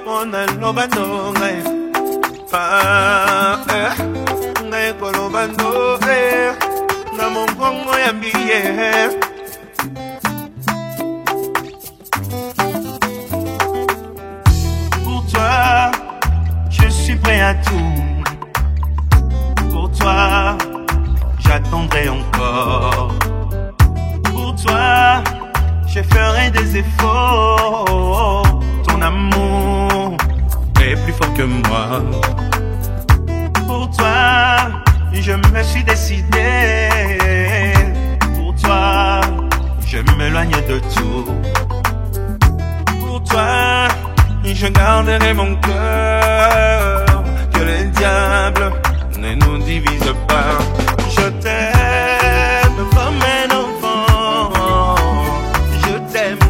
pona lobando ngai ngai kolobando na mongongo ya billet. Pour toi je suis prêt à tout. Pour toi j'attendrai encore. Pour toi je ferai des efforts. Ton amour est plus fort que moi. Pour toi je me suis décidé. Pour toi je m'éloigne de tout. Pour toi je garderai mon cœur. Que le diable ne nous divise pas. Je t'aime comme un enfant. Je t'aime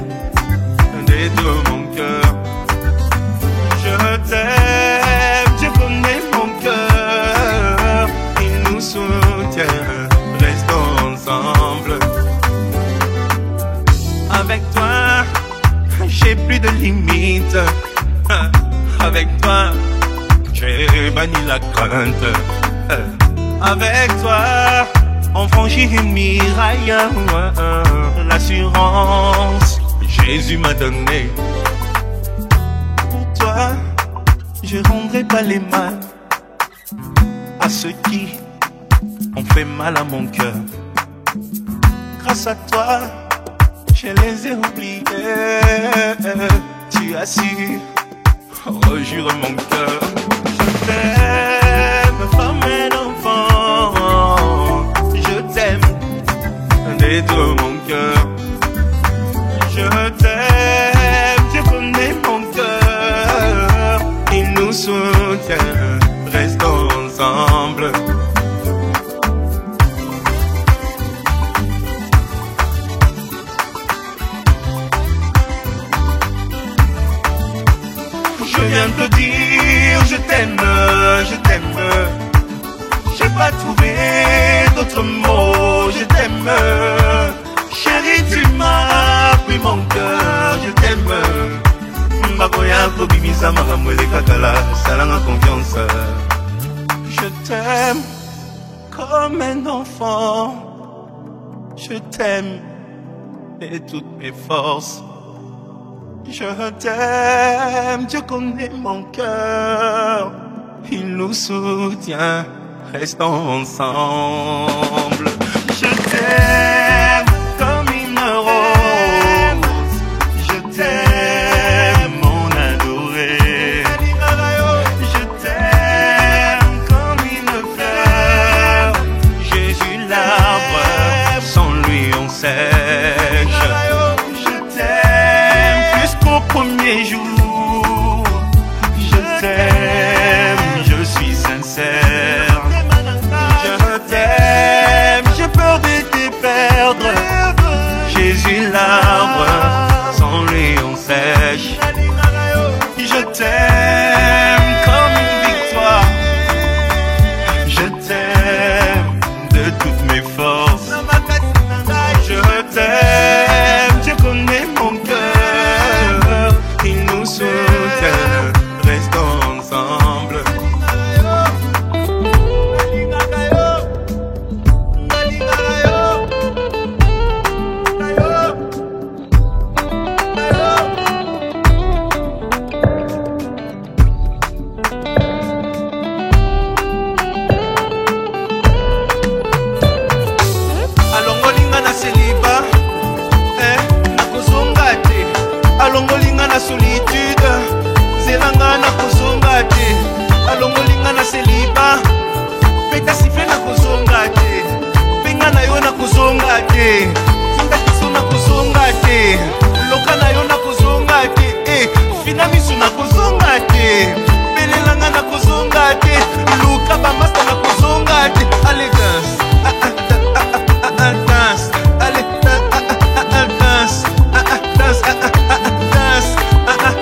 de tout mon cœur. Je t'aime, tu connais mon cœur. Il nous soutient, restons ensemble. Avec toi, j'ai plus de limites. Avec toi, j'ai banni la crainte. Avec toi, on franchit une miraille. L'assurance, Jésus m'a donné. Pour toi, je rendrai pas les mains à ceux qui ont fait mal à mon cœur. Grâce à toi, je les ai oubliés. Tu as su rejurer mon cœur. Je t'aime comme un enfant. Je t'aime de tout mon cœur. Je t'aime, tu connais mon cœur. Il nous soutient, restons ensemble. Je viens te dire, je t'aime, je t'aime. J'ai pas trouvé d'autres mots, je t'aime. Chérie, tu m'as pris mon cœur, je t'aime. Makoya kobimisa makamwele kakala, salanga confiance. Je t'aime comme un enfant. Je t'aime de toutes mes forces. Je t'aime, tu connais mon cœur. Il nous soutient, restons ensemble. Je t'aime comme une rose. Je t'aime, mon adoré. Je t'aime comme une fleur. Jésus l'arbre, sans lui on sèche. Premier jour, je t'aime, je suis sincère. Je t'aime, j'ai peur de te perdre. Jésus l'arbre, sans lui on sèche. Je t'aime comme une victoire. Je t'aime de toutes mes forces. Je t'aime, tu connais mon cœur. Il nous soutient, restons ensemble. Alongolinga na celibat, na kozonga te. Alongolinga na solitude, zelanga na kozonga te. Alongolinga na celibat, peta siffle na kozonga te. Penga na yo na kozonga te. Finda kiso na kozonga te. Loka na yo na kozonga te. Fina misu na kozonga te. Belelanga na kozonga te. Luka bamasta na kozonga te. Allez danse, danse. Allez danse,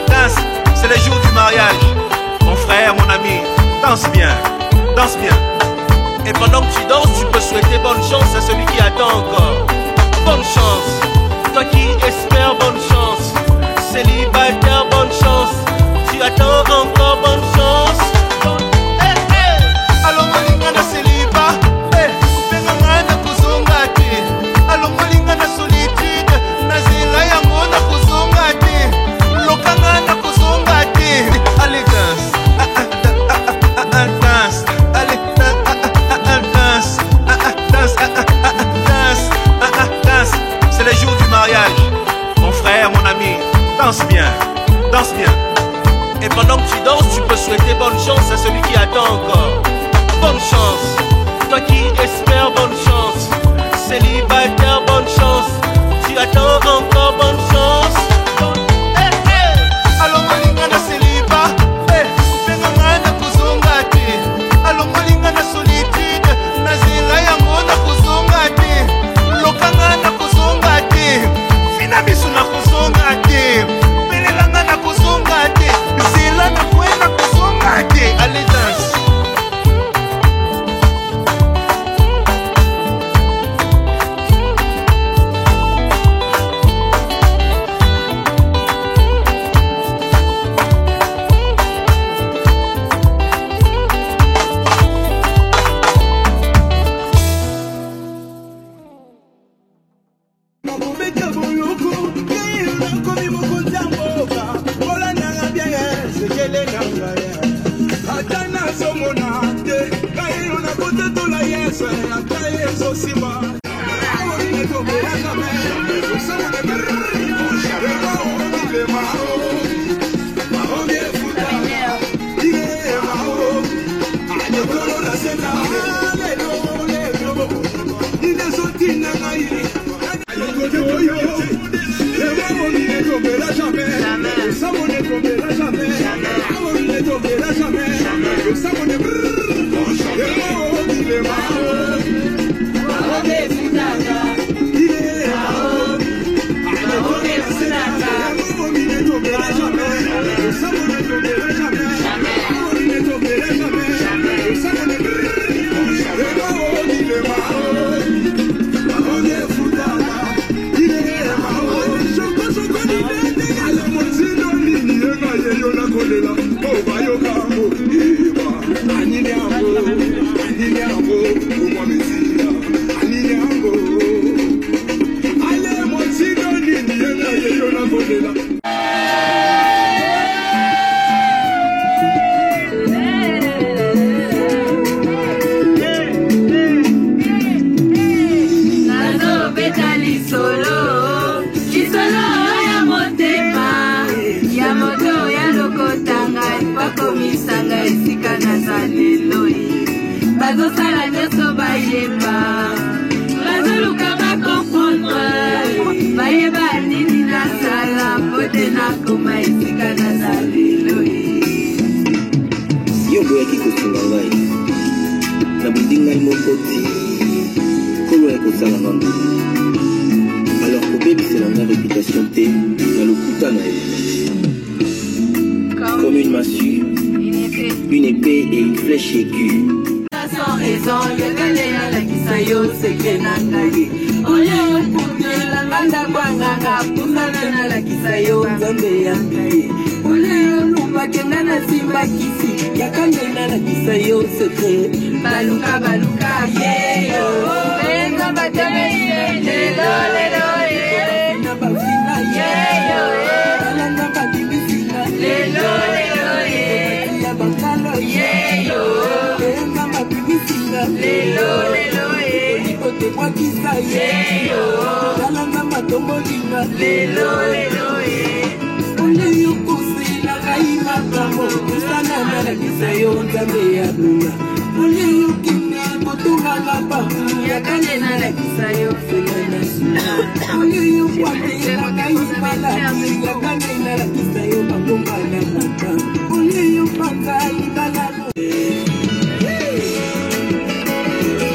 danse. C'est le jour du mariage. Mon frère, mon ami, danse bien, danse bien. Et pendant que tu danses, tu peux souhaiter bonne chance à celui qui attend encore. Bonne chance, toi qui espères bonne chance. Célibataire, bonne chance. Tu as danse bien, danse bien. Et pendant que tu danses, tu peux souhaiter bonne chance à celui qui attend encore. Bonne chance, toi qui espères bonne chance. Célibataire, bonne chance. Tu attends encore bonne chance. Allons molinga na céliba, penga na kuzonga te. Allons molinga na solitude, na zela yango na kuzonga te. Lokanga na kuzonga te, fina bisu na kuzonga te. Pelelanga na kuzonga te, zela na kwenda kuzonga te. Allez danse.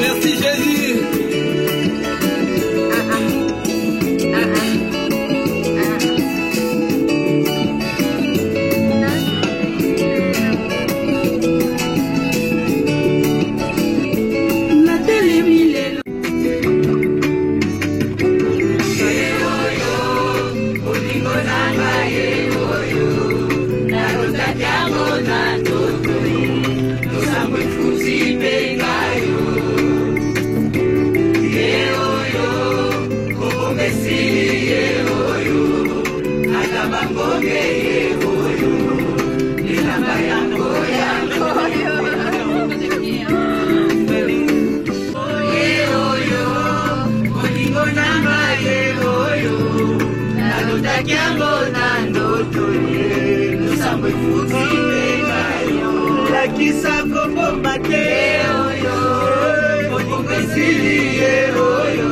Merci Jésus. Nando lakisa kobomba te bolingo esili ye oyo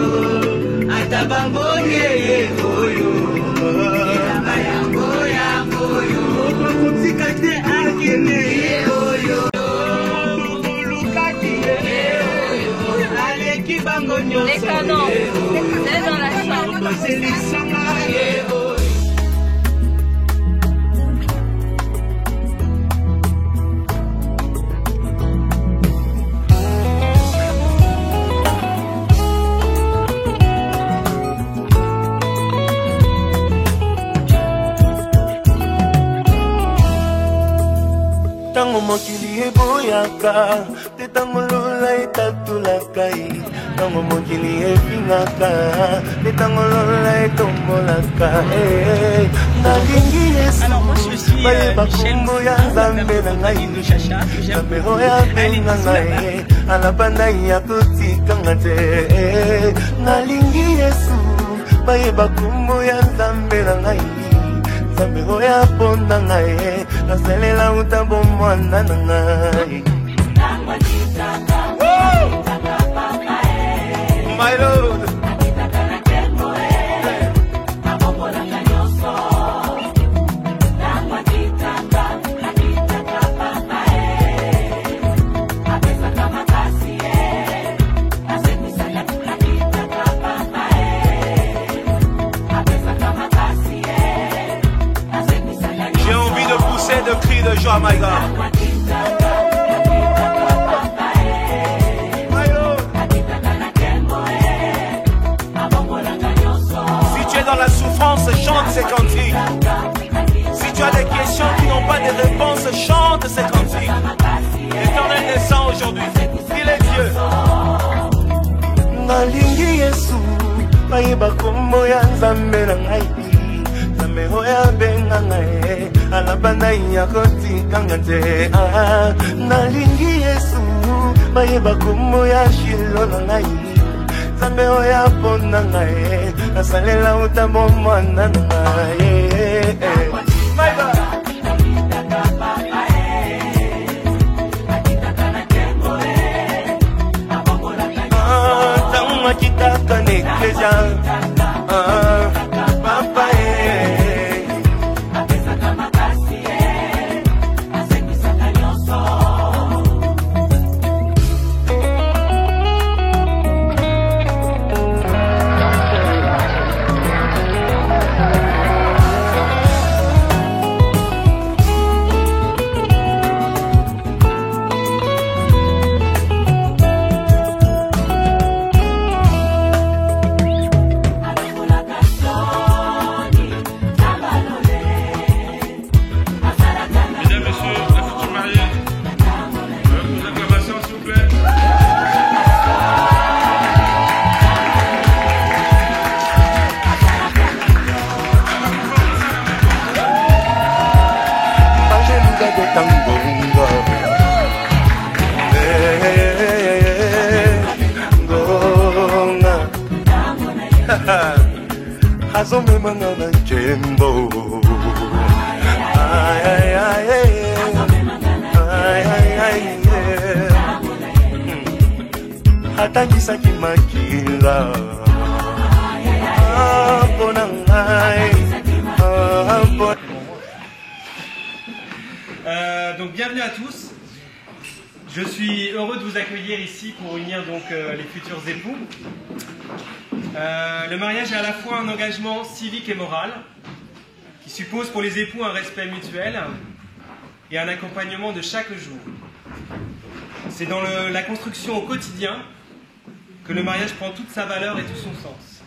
ata bambonge ye oyo elanga yango yango oyo okotika te akende ye oyo tulukaki ye oyo aleki bango nyonso kozelisanga ye oyo. Tango mokili eboyaka te tango lola etatulaka ye tango mokili efingaka te tango lola etombolaka nalingi Yesu bayeba kombo ya Nzambe na ngai Nzambe oyo abenga ngai alabanda ya kotikanga te nalingi Yesu bayeba kombo ya Nzambe na ngai Nzambe oyo aponda ngai nasalela utambo mwana na ngai. My Lord. J'ai envie de pousser de cris de joie, my God. Si tu es dans la souffrance, chante ces cantiques. Si tu as des questions qui n'ont pas de réponse, chante ces cantiques. L'Éternel descend aujourd'hui. Il est Dieu. Nalingi Yesu, bayeba kombo ya Nzambe na ngai. Nzambe oyo abenga ngai, alabanda ya kotikanga te. Nalingi Yesu, bayeba kombo ya Shilo na ngai. Nzambe oyo aponda ngai, nasalela utambo mwana na ngai. My God. Kitaka n'eklesia papa Azome mangana jembo ay ay ay ay ay hatangisa kimakila Donc bienvenue à tous. Je suis heureux de vous accueillir ici pour unir donc les futurs époux. Le mariage est à la fois un engagement civique et moral qui suppose pour les époux un respect mutuel et un accompagnement de chaque jour. C'est dans la construction au quotidien que le mariage prend toute sa valeur et tout son sens.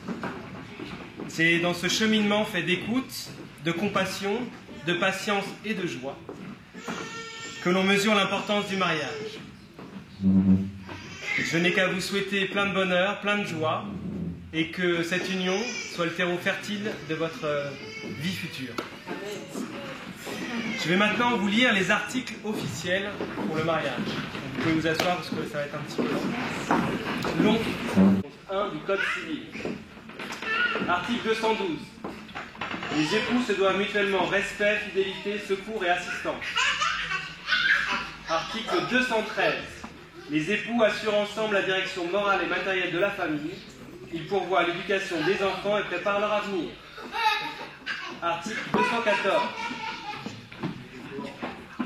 C'est dans ce cheminement fait d'écoute, de compassion, de patience et de joie que l'on mesure l'importance du mariage. Je n'ai qu'à vous souhaiter plein de bonheur, plein de joie, et que cette union soit le terreau fertile de votre vie future. Je vais maintenant vous lire les articles officiels pour le mariage. Donc vous pouvez vous asseoir parce que ça va être un petit peu long. 1 du Code civil. Article 212. Les époux se doivent mutuellement respect, fidélité, secours et assistance. Article 213. Les époux assurent ensemble la direction morale et matérielle de la famille. Ils pourvoient à l'éducation des enfants et préparent leur avenir. Article 214.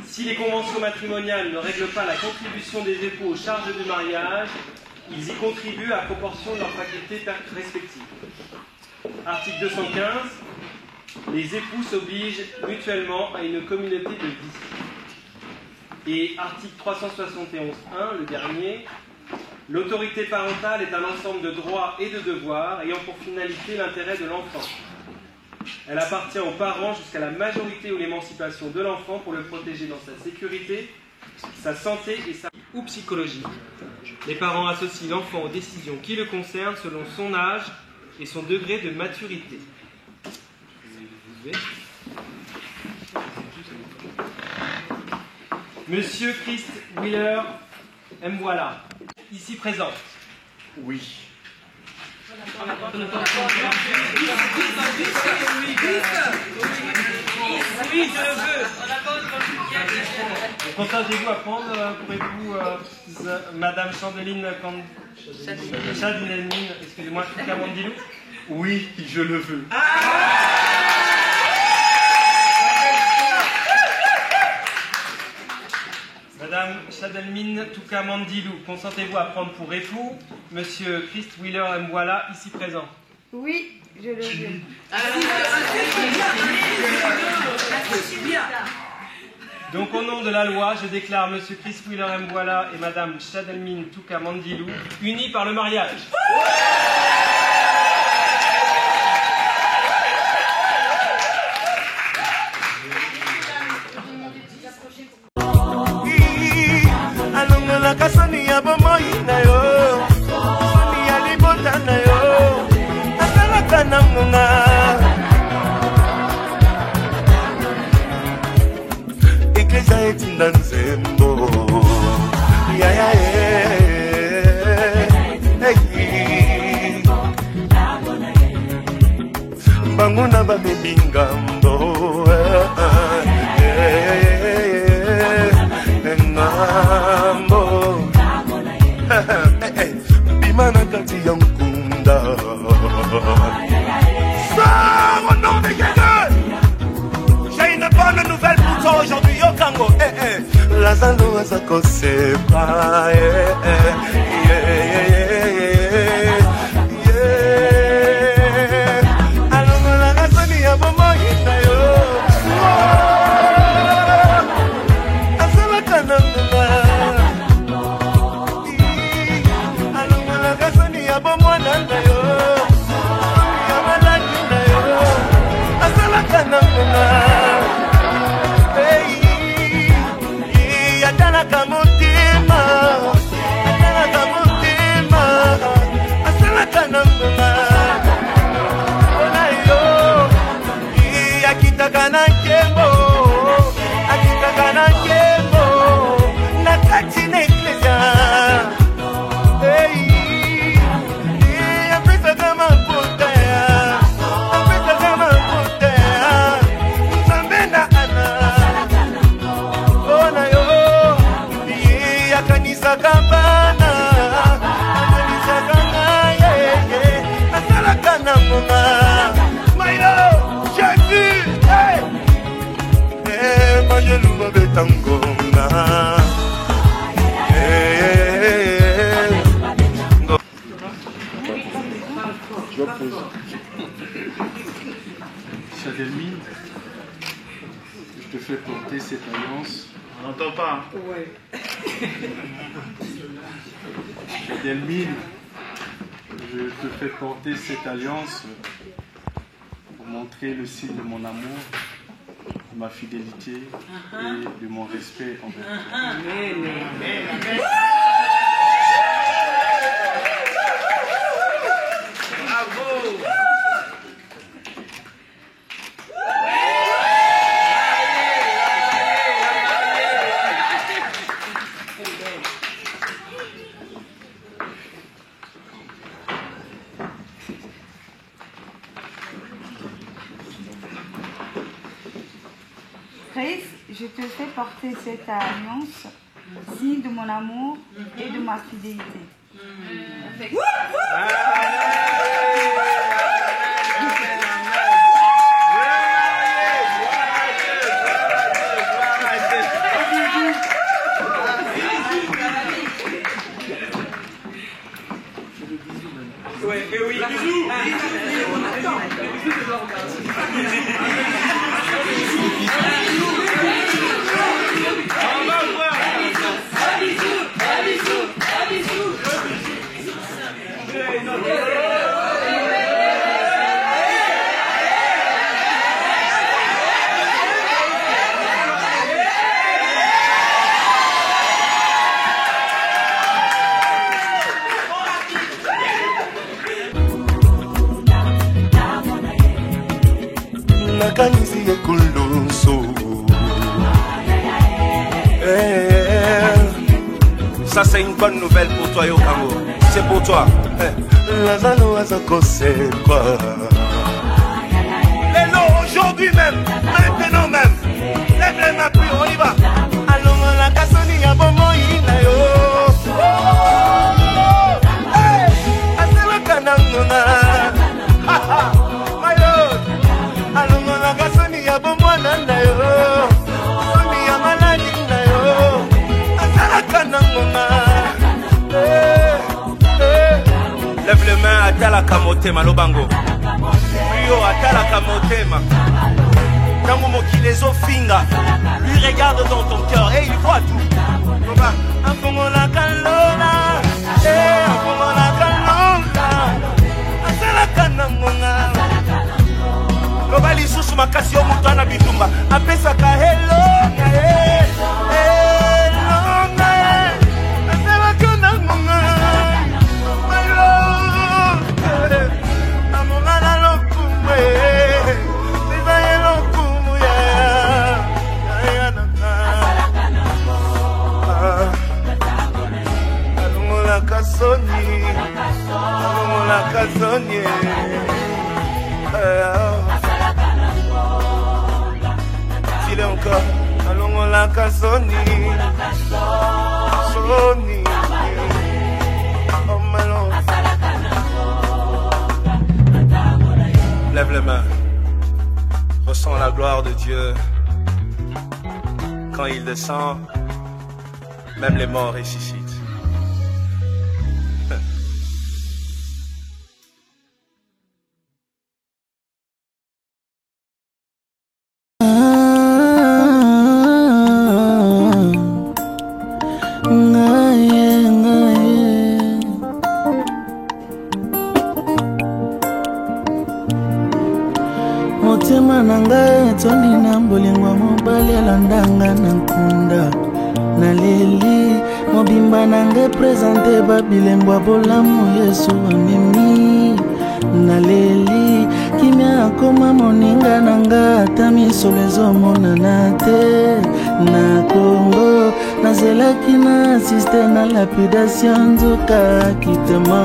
Si les conventions matrimoniales ne règlent pas la contribution des époux aux charges du mariage, ils y contribuent à proportion de leurs facultés respectives. Article 215. Les époux s'obligent mutuellement à une communauté de vie. Et article 371.1, le dernier, l'autorité parentale est un ensemble de droits et de devoirs ayant pour finalité l'intérêt de l'enfant. Elle appartient aux parents jusqu'à la majorité ou l'émancipation de l'enfant pour le protéger dans sa sécurité, sa santé et sa ou psychologique. Les parents associent l'enfant aux décisions qui le concernent selon son âge et son degré de maturité. Monsieur Christ Wheeler Mwala, ici présent. Oui. Oui, je le veux. Consentez-vous à prendre pour époux Madame Chandeline Chadeline, excusez-moi, Kamandilou? Oui, je le veux. Madame Chadelmine Toukamandilou, consentez-vous à prendre pour époux Monsieur Christ Wheeler Mwala, ici présent? Oui, je le veux. Donc au nom de la loi, je déclare Monsieur Christ Wheeler Mwala et Madame Chadelmine Toukamandilou unis par le mariage. alongolaka soni ya bomoi na yo, soni ya libota na yo, asalaka na ngonga. Eklezia etinda nzembo bango na babebi ngambo ngambo bima na kati ya nkunda ça au nom de Jésus. J'ai une bonne nouvelle pour toi aujourd'hui, Yokango. Lazalo azako sepa alongola kasoni ya bomoi na yo asalaka na ngoma alongola kasoni ya bomwana na yo ya malaki na yo asalaka na ngoma atalaka motema asalaka na ngoma mpona yo akitaka na nkembo na kati na eklezia apesaka maputa nzambe na ana mpona yo akanisaka bana akanisaka ngaye asalaka na ngoma mayo Jésus manjelu babeta ngonga Chadelmine, je te fais porter cette alliance. On n'entend pas. Ouais. Chadelmine, je te fais porter cette alliance pour montrer le signe de mon amour, de ma fidélité et de mon respect envers toi. Amen. Grace, je te fais porter cette alliance, signe de mon amour et de ma fidélité. Ouais, et oui, bisous. Nakanisi ekuluso. Ça c'est une bonne nouvelle pour toi Yokango. C'est pour toi. Lazalo azako c'est quoi? Lélo, aujourd'hui même, maintenant même. Lève les mains puis on y va. Allons la kasoni ya bomo ina yo. Asela kanangona. My lord. Allons la kasoni ya bomo nanda yo. Soni ya maladi na yo. Asela kanangona. Lève les mains à Talaka Motema, Lobango. Rio à Talaka Motema. Tango Mokilezo Finga. Lui regarde dans ton cœur et il voit tout. Afongola kalona. Afongola kalona. Asala kanangonga. Lobali susu makasi yo mutu ana bitumba. Apesa ka hello. Asala kanangonga. Kasoni, Dis-le encore. allons la kasoni, Soni, oh malon. Lève les mains. Ressens la gloire de Dieu. Quand il descend, même les morts ressuscitent. Motema nanga tondi na mbolengwa mobali alandanga na nkunda na leli mobimba nanga présente babilengwa bolamu Yesu amemi na leli kimia akoma moninga nanga ata misolo ezomonana te na Congo nazelaki na asiste na lapidation nzoka kitema.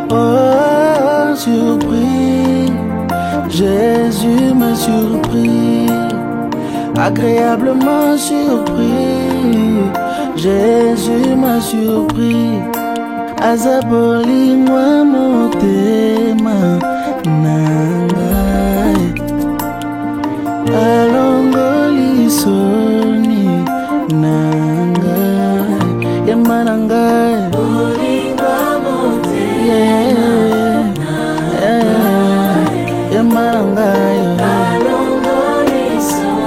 Oh surpris, Jésus m'a surpris, agréablement surpris. Jésus m'a surpris, azabolingwa motema nangai, alongoli soni nangai, yema nangai, bolingwa motema Marangayo,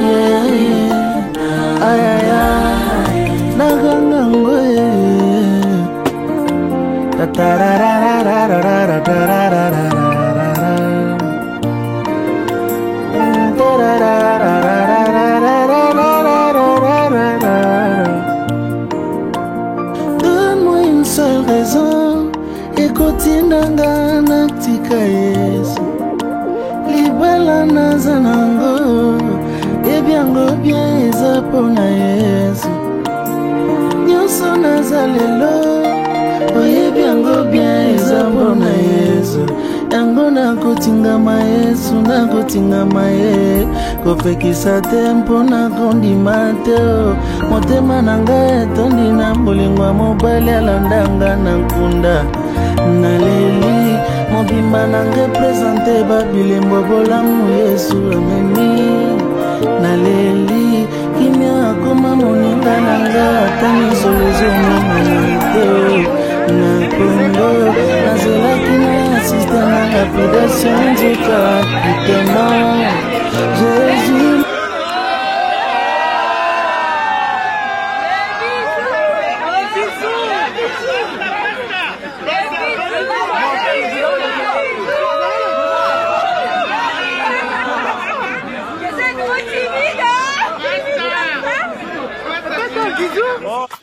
yeah, ay ay ay, nagangangoye, donne-moi une seule raison, ekotinanga natika Yesu. Libala nazanango, ebiango bien eza pona Yesu. Nyonso nazalelo, ebiango bien eza pona Yesu. nakotingama Yesu nakotingama ye kopekisa te mpona kondima te motema na ngai etondi na bolingo mobali alandanga na nkunda naleli mobimba na ngai presente babilembo bolamu Yesu amemi naleli kimia akoma moninga na ngai ata misolo ezomema te na Congo nazelaki na asiste na lapidation nzoka kitema Jésus.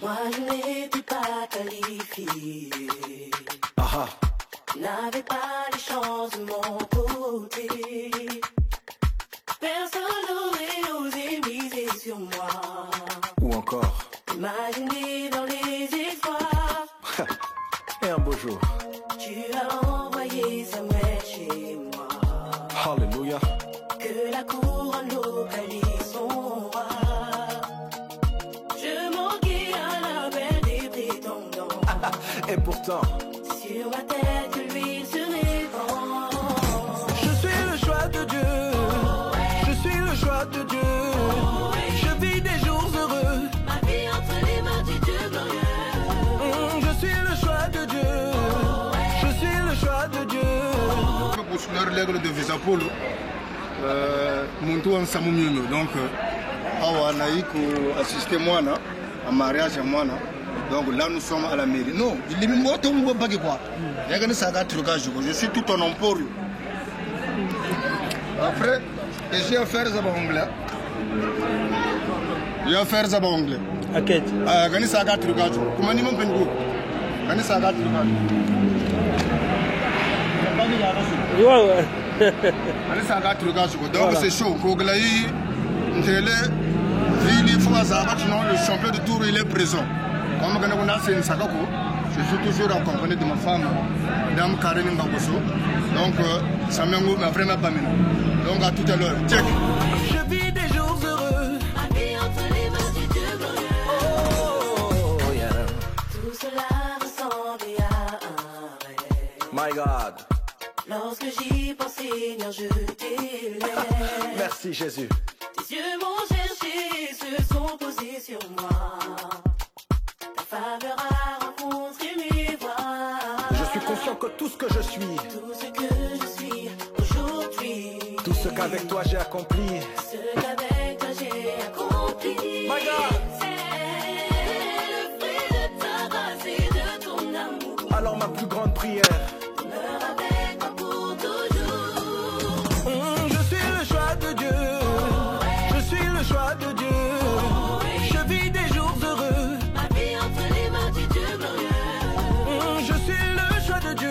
Moi je n'étais pas qualifié, n'avais pas les chances de mon côté. Personne n'aurait osé miser sur moi. Ou encore Imaginer dans les espoirs. et un beau jour. Tu as envoyé Samuel chez moi. Alléluia. Que la couronne localise son roi. Je manquais à l'appel des prétendants. Et pourtant, sur ma tête que l'huile se répand. je suis le choix de Dieu. Je suis le choix de Dieu. Je vis des jours heureux. Ma vie entre les mains du Dieu glorieux. Je suis le choix de Dieu. Je suis le choix de Dieu. Pour l'aigle de Vesapolo, muntu ansamu miuno donc awa naiko assister moi à mariage moi. Donc là nous sommes à la mairie. Non, il est mort on va pas quoi. Il y a ça trucage. Je suis tout en emport. Après, j'ai affaire ça anglais. J'ai affaire ça anglais. OK. Gani ça trucage. Comment ni mon pengo. Gani ça trucage. Ouais. Gani ça trucage. Donc c'est chaud. Koglaï Ndele Vili Fouaza, le champion de tour il est présent. Comme c'est une sagako, je suis toujours accompagné de ma femme, Madame Karine Ngaboso. Donc, ça m'a vraiment pas mis. Donc, à tout à l'heure. Check. Je vis des jours heureux. Ma vie entre les mains du Dieu glorieux. Oh yeah. Tout cela ressemblait à un rêve. My God. Lorsque j'y pense, Seigneur, je t'élève. Merci Jésus. Tes yeux m'ont cherché, se sont posés sur moi. Ta faveur a rencontré mes voies. Je suis conscient que tout ce que je suis, Tout ce que je suis aujourd'hui, tout ce qu'avec toi j'ai accompli, ce qu'avec toi j'ai accompli, My God. c'est le fruit de ta grâce et de ton amour. alors ma plus grande prière. Demeure avec moi pour toujours. Je suis le choix de Dieu. Je suis le choix de Dieu. Je vis des jours heureux. Ma vie entre les mains du Dieu glorieux. Je suis le choix de Dieu.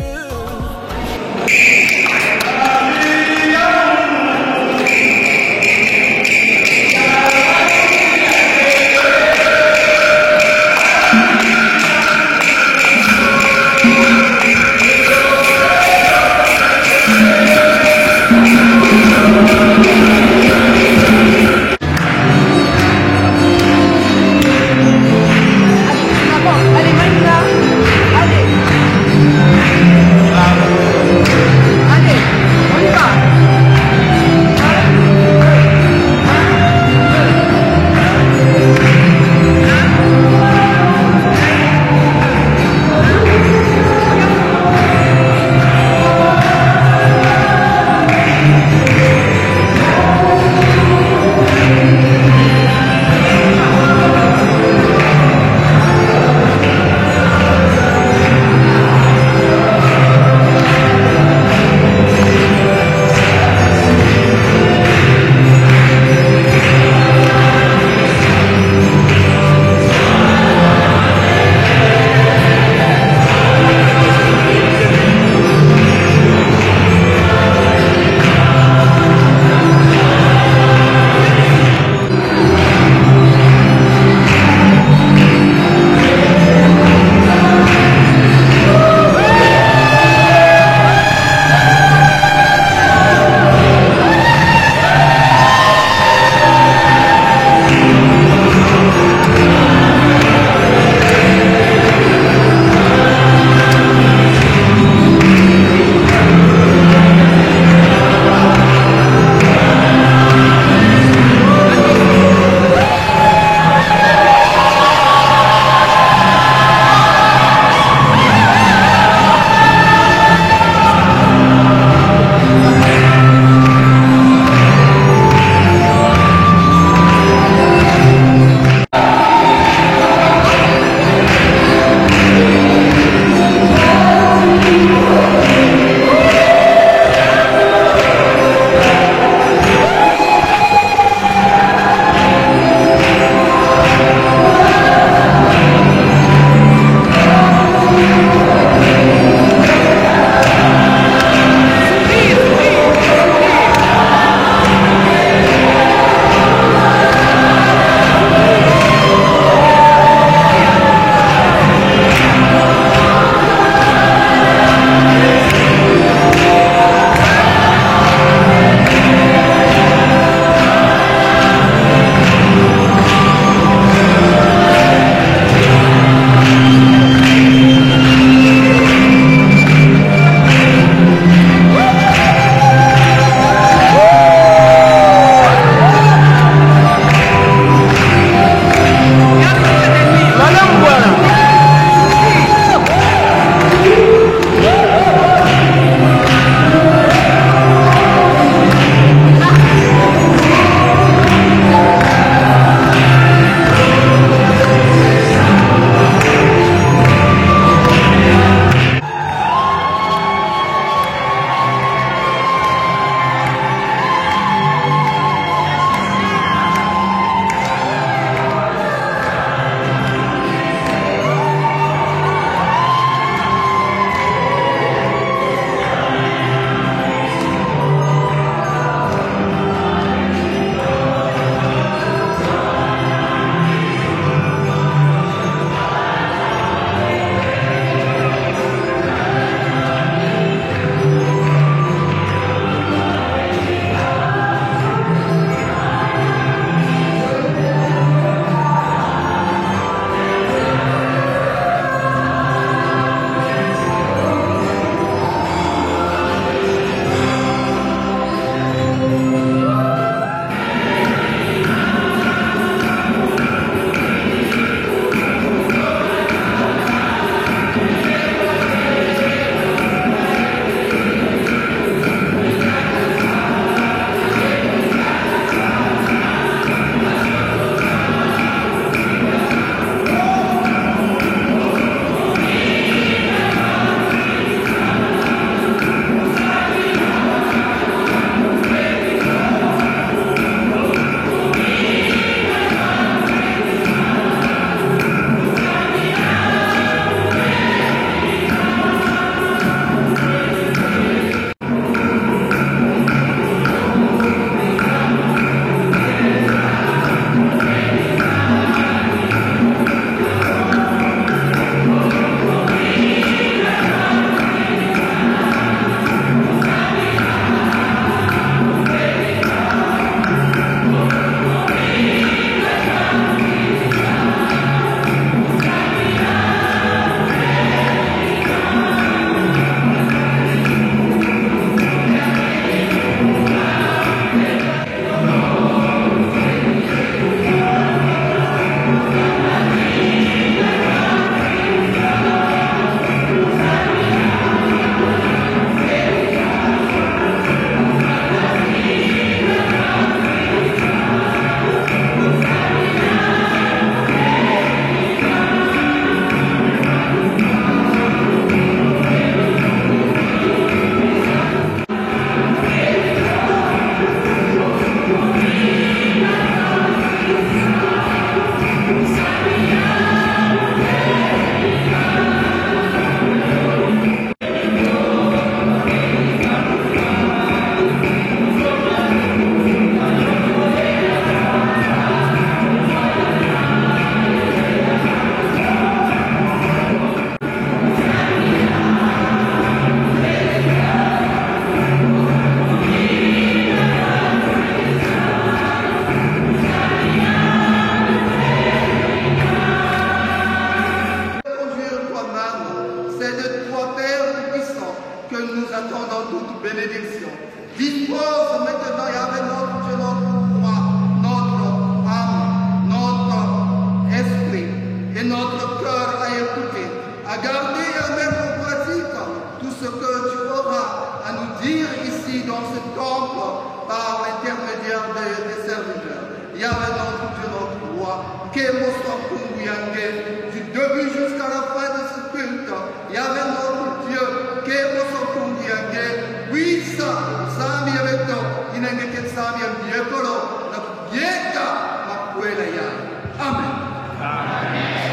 notre Dieu, notre roi, qu'aimons soit pour du début jusqu'à la fin de ce culte, et avec notre Dieu, qu'aimons soit pour oui, ça, Sami avec toi, il n'a que Sami à Biekolo, la Bieka, ma Puelaya. Amen. Amen.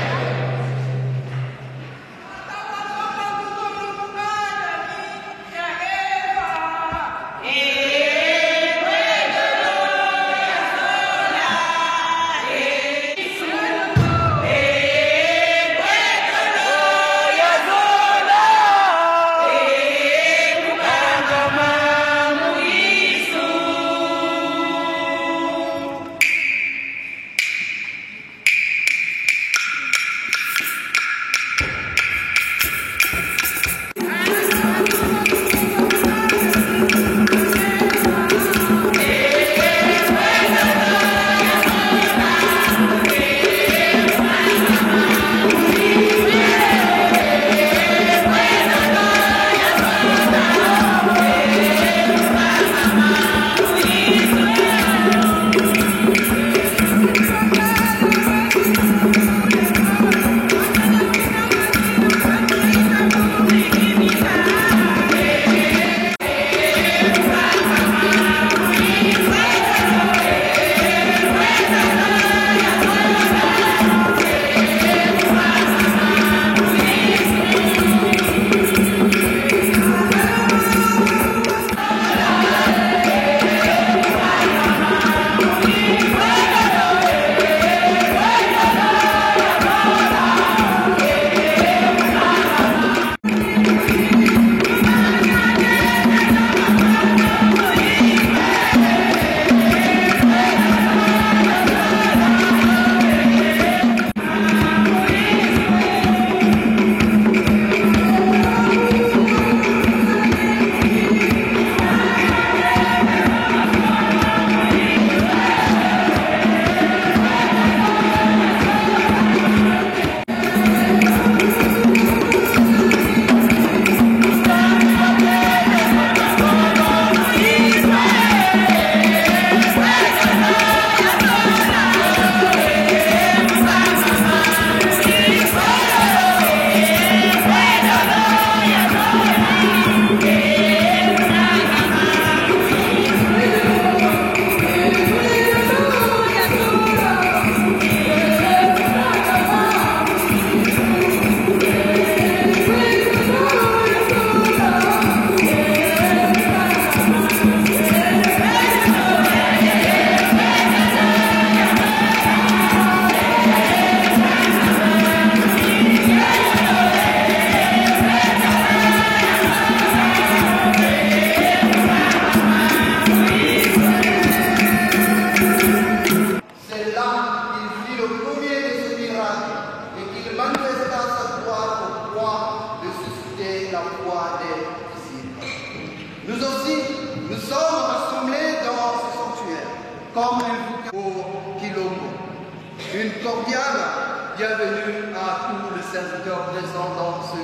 bienvenue à tous les serviteurs présents dans ce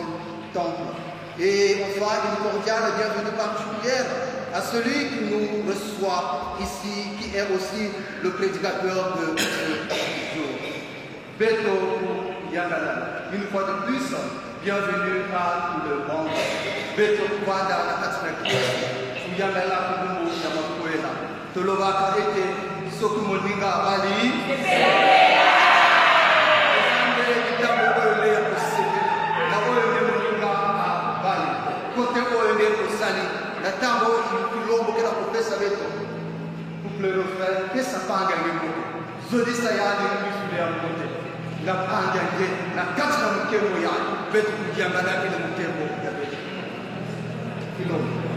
temple. Et enfin, une cordiale bienvenue particulière à celui qui nous reçoit ici, qui est aussi le prédicateur de ce jour. Beto Yangala, une fois de plus, bienvenue à tout le monde. Beto Kwanda la Katsaki, Yangala Kumu Yamakuela, Tolobaka Ete, Sokumoninga Bali. La tambo ilombo kila profesa wetu kuplero frère pesa panga ngemo zodi sayani misude ya mmoja na panga nge na kati na mkemo ya wetu kujiambana kile mkemo ya wetu ilombo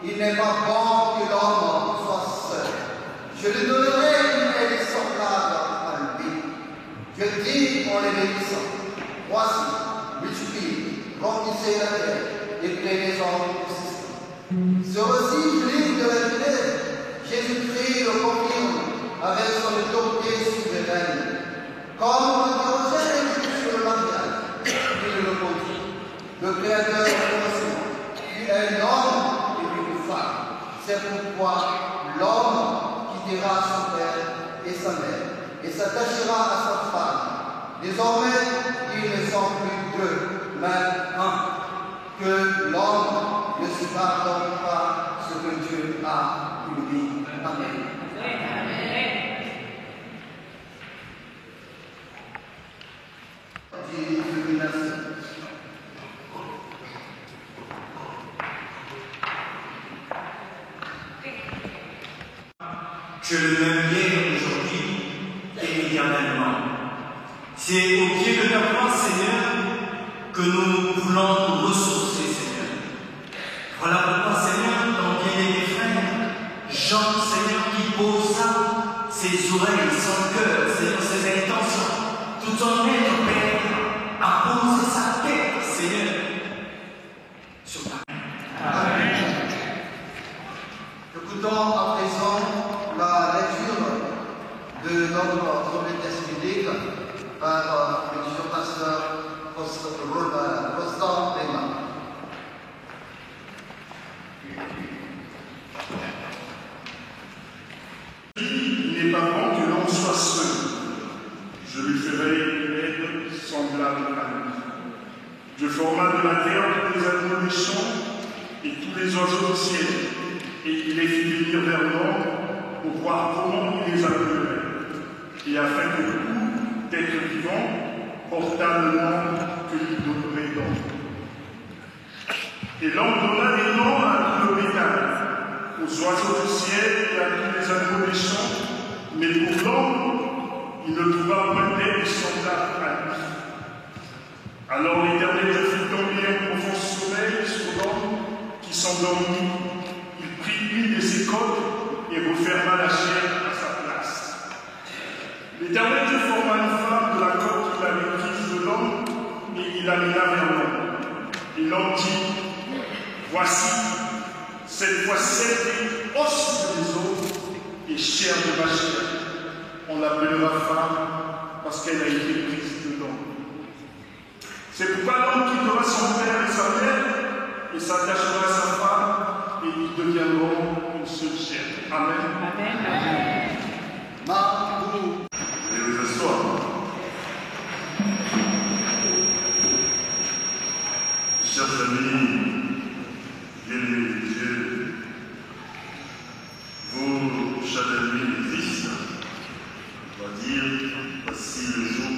Il n'est pas bon que l'homme soit seul. Je lui donnerai une aile semblable à lui. Je dis en les bénissant, voici, multipliez, remplissez la terre et prenez-en aussi. Ce récit livre de la Genèse, Jésus-Christ le confirme avec son autorité souveraine. Comme on interrogeait sur le mariage, il le répondit. Le Créateur du commencement, qui est l'homme et puis une femme. C'est pourquoi l'homme quittera son père et sa mère et s'attachera à sa femme. Désormais, ils ne sont plus deux, mais un. Que l'homme ne sépare donc pas ce que Dieu a uni. Amen. Que le même hier, aujourd'hui et éternellement. C'est au pied de ta croix, Seigneur, que nous voulons nous ressourcer, Seigneur. Voilà pourquoi, Seigneur, ton bien-aimé frère, Jean, Seigneur, qui posa ses oreilles, son cœur, Seigneur, ses intentions, tout son être, Père, a posé sa tête, Seigneur, sur ta main. Amen. Écoutons à présent la lecture de notre communauté biblique par le pasteur Rostand Lema. Il n'est pas bon que l'homme soit seul. Je lui ferai une aide semblable à lui. Dieu forma de la terre tous les animaux des champs et tous les oiseaux du ciel, et il les fit venir vers l'homme pour voir comment il les appellerait, et afin que tout être vivant portât le nom que lui donnerait l'homme. Et l'homme donna des noms à tout le bétail, aux oiseaux du ciel et à tous les animaux des champs, mais pour l'homme, il ne trouva point d'aide semblable à lui. Alors l'Éternel fit tomber un profond sommeil sur l'homme qui s'endormit. Il prit une de ses côtes et referma la chair à sa place. L'Éternel forma une femme de la côte qu'il avait prise de l'homme et il l'amena vers l'homme. Et l'homme dit, voici, cette fois celle os des os et chair de ma chair. On l'appellera femme parce qu'elle a été prise de l'homme. C'est pourquoi l'homme quittera son père et sa mère et s'attachera à sa femme et ils deviendront une seule chair. Amen. Amen. Allez vous asseoir. Chers amis, bien-aimés de Dieu, vous, chers amis de Christ, on va dire, voici le jour.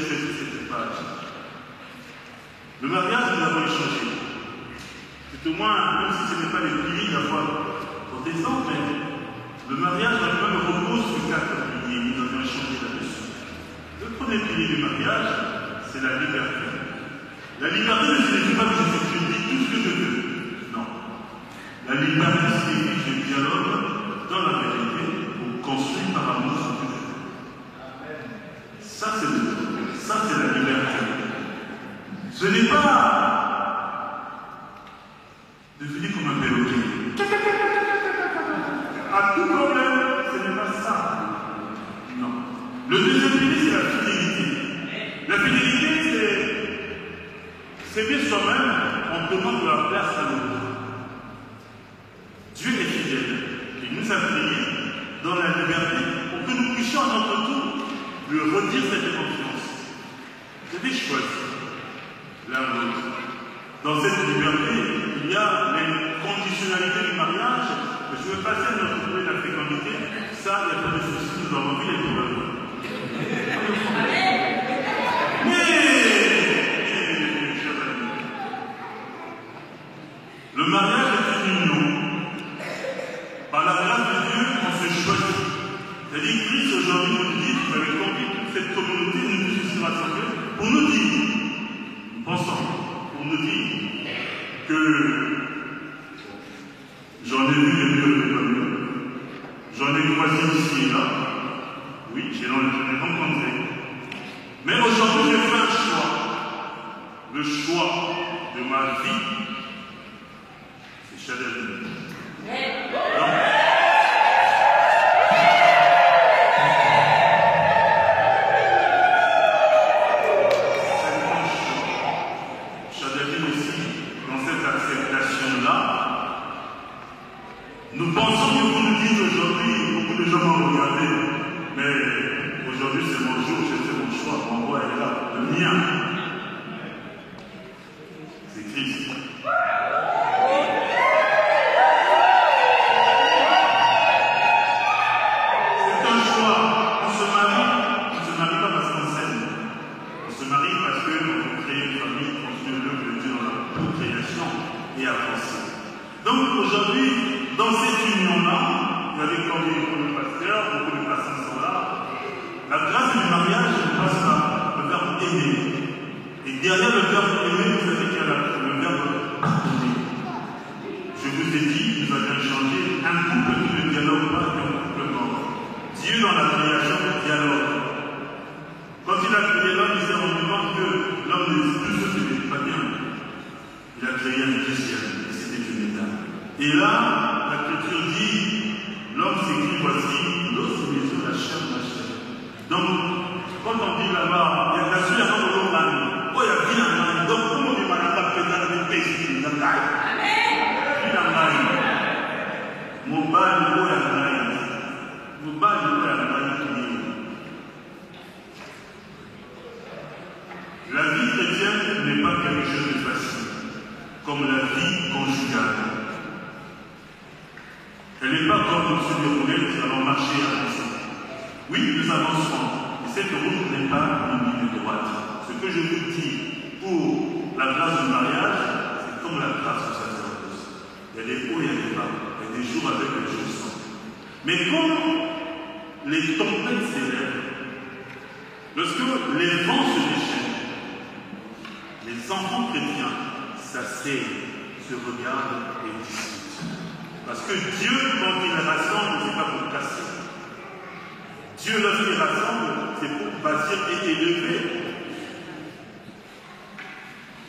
cette page. Le mariage, nous l'avons échangé. C'est au moins, même si ce n'est pas les piliers de la foi protestante, mais le mariage en lui-même repose sur 4 piliers. Nous avons échangé là-dessus. Le premier pilier du mariage, c'est la liberté. La liberté ne signifie pas que je dis tout ce que je veux. Non. La liberté signifie que je dialogue dans la vérité pour construire par amour ce que je veux. Ça, c'est la liberté. Ce n'est pas devenir comme un perroquet. À tout problème, ce n'est pas ça. Non. Le deuxième pilier, c'est la fidélité. La fidélité, c'est bien soi-même, on demande de la place à l'autre. Dieu est fidèle. Il nous a prié dans la liberté pour que nous puissions à notre tour lui redire cette confiance. C'est des choix. L'un l'autre. Dans cette liberté, il y a les conditionnalités du mariage. Je vais passer à notre trouver la fécondité. Ça, il n'y a pas de souci, nous avons vu les problèmes. Le mariage est une union. Par la grâce de Dieu, on se choisit. C'est-à-dire que Christ aujourd'hui nous dit, vous avez conduit toute cette communauté, nous tous ici rassemblés, pour nous dire, pensons, pour nous dire que j'en ai vu des mieux que pas mieux. J'en ai croisé ici et là. Oui, j'ai rencontré. Mais aujourd'hui, j'ai fait un choix. Le choix de ma vie, c'est Chadel. Chadel aussi, dans cette acceptation-là, nous pensons que vous nous dites aujourd'hui, beaucoup de gens m'ont regardé, mais aujourd'hui c'est mon jour, j'ai fait mon choix, mon roi est là, le mien. C'est Christ. C'est un choix. On se marie pas parce qu'on s'aime. On se marie parce qu'on veut créer une famille, construire l'œuvre de Dieu dans la création et avancer. Donc aujourd'hui, dans cette union-là, vous avez connu le pasteur, beaucoup de personnes sont là. La grâce du mariage passe par le verbe aimer. Et derrière le verbe aimer, vous savez qu'il y a le verbe pardonner. Je vous ai dit, nous avons changé un couple qui ne dialogue pas et un couple mort. Dieu dans la création dialogue. Quand il a créé l'homme, il s'est rendu compte que l'homme ne dit plus ce qui n'est pas bien. Il a créé un deuxième, et c'était une étape. Et là, la culture dit, l'homme s'écrit voici, l'os et les os, la chair de la chair. Donc, quand on dit là-bas, il y a la suite avant de l'homme, oh, il y a bien un mari. Donc, comment on va pas pédale de pays, la taille. Puis la maille. Mon bal, il y a la maille. Mon bal, il y a la maille. La vie chrétienne n'est pas quelque chose de facile, comme la vie conjugale. Elle n'est pas comme sur des roulettes, nous allons marcher à avancer. Oui, nous avançons, mais cette route n'est pas une ligne droite. Ce que je vous dis pour la grâce du mariage, c'est comme la grâce du sacerdoce. Il y a des hauts et il y a des bas, il y a des jours avec des jours sans. Mais quand les tempêtes s'élèvent, lorsque les vents se déchaînent, les enfants chrétiens s'asseyent, se regardent et discutent. Parce que Dieu, quand il rassemble, ce n'est pas pour casser. Dieu, lorsqu'il rassemble, c'est pour bâtir et élever.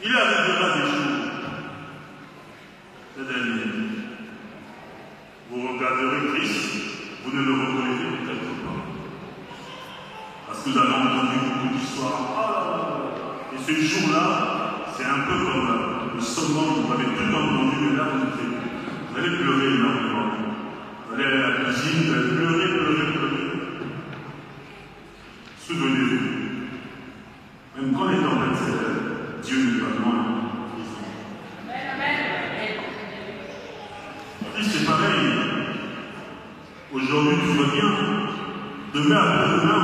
Il arrivera des jours, cette année, vous regarderez Christ, vous ne le reconnaîtrez peut-être pas. Parce que vous avez entendu beaucoup d'histoires. Et ce jour-là, c'est un peu comme le sommet, vous avez tout entendu, mais là, vous ne vous allez pleurer énormément. Vous allez à la cuisine, vous allez pleurer. Souvenez-vous, même quand les tempêtes s'élèvent, Dieu n'est pas loin. Et c'est pareil. Aujourd'hui, tout va bien. Demain, après-demain,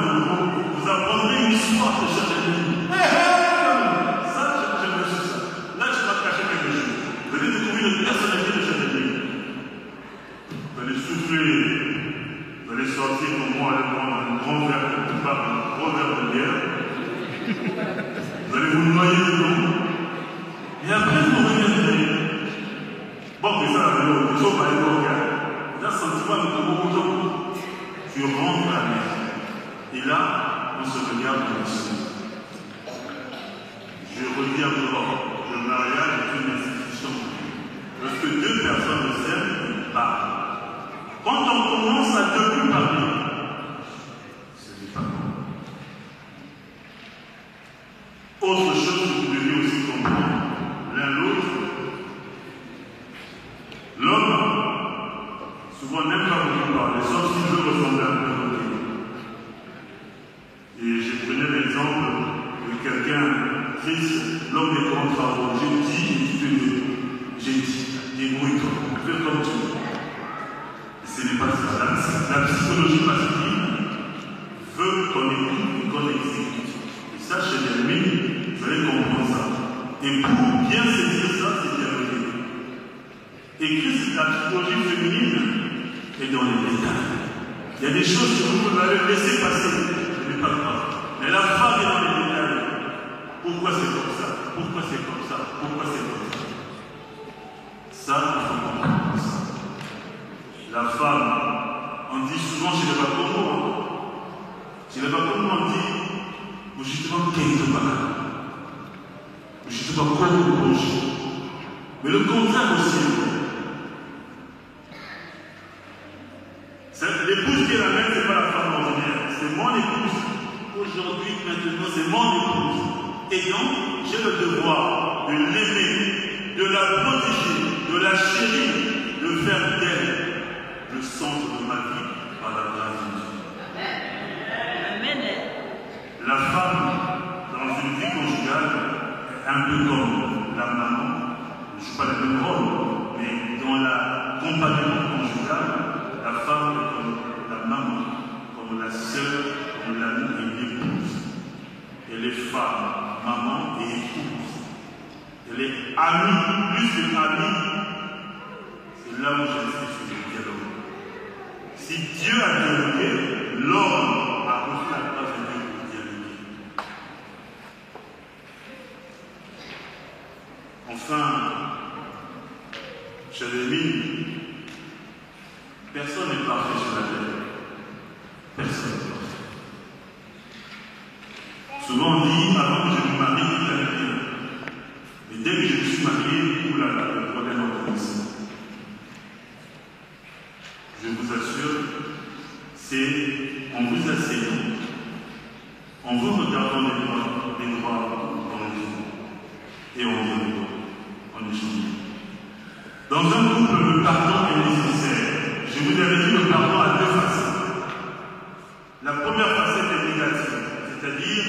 vous vous apprendrez une histoire de chers amis. Ça, j'aime aussi ça. Là, je vais cacher quelque chose. Vous allez découvrir une personnalité de chers amis. Vous allez souffler, vous allez sortir pour moi, aller prendre un grand verre, un gros verre de bière. Vous allez vous noyer dedans. Et après, vous reviendrez. Bon, mais ça, le jour va être au gars. Là, sentiment de beaucoup de gens. Tu rentres à la maison. Et là, on se regarde dans le ciel. Je reviens dehors. Le mariage est une institution. Lorsque deux personnes s'aiment, ils parlent. Quand on commence à ne plus parler, ce n'est pas bon. Autre chose que vous devez aussi comprendre, l'un l'autre, l'homme, souvent n'aime pas beaucoup parler, sauf s'il veut ressembler à un peu. Et je prenais l'exemple de quelqu'un triste, l'homme des grands travaux. J'ai dit, débrouille-toi, fais comme tu veux. Ce n'est pas ça. La psychologie masculine veut qu'on écoute et qu'on exécute. Et ça, chez l'ennemi, vous allez comprendre ça. Et pour bien saisir ça, c'est dialoguer. Et Christ, la psychologie féminine, est dans les détails. Il y a des choses que vous allez laisser passer. Ce n'est pas grave. Mais la femme est dans les détails. Pourquoi c'est comme ça? Pourquoi c'est comme ça? Pourquoi c'est comme ça? Ça, il faut comprendre ça. La femme, on dit souvent chez les Bakongo, on dit, vous justement, qu'est-ce pas quoi vous bouge. Mais le contraire aussi. L'épouse qui est la même, ce n'est pas la femme ordinaire, c'est mon épouse. Aujourd'hui, maintenant, c'est mon épouse. Et donc, j'ai le devoir de l'aimer, de la protéger, de la chérir, de faire d'elle le centre de ma vie par la grâce de Dieu. Amen. La femme, dans une vie conjugale, est un peu comme la maman. Je ne suis pas le même rôle, mais dans l'accompagnement conjugal, la femme est comme la maman, comme la sœur, comme l'amie et l'épouse. Elle est femme, maman et épouse. Elle est amie, plus qu'une amie. C'est là où j'insiste sur le dialogue. Si Dieu a dialogué, l'homme a reçu la place de Dieu pour dialoguer. Enfin, chers amis, personne n'est parfait sur la terre. Personne n'est parfait. Souvent on dit, avant que je me marie, tout allait bien. Mais dès que je me suis marié, oulala, le problème a commencé. Je vous assure, c'est en vous asseyant, en vous regardant les droits dans les yeux, et en dialoguant, en échangeant. Dans un couple, le pardon est nécessaire. Je vous avais dit le pardon à deux facettes. La première facette est négative, c'est-à-dire,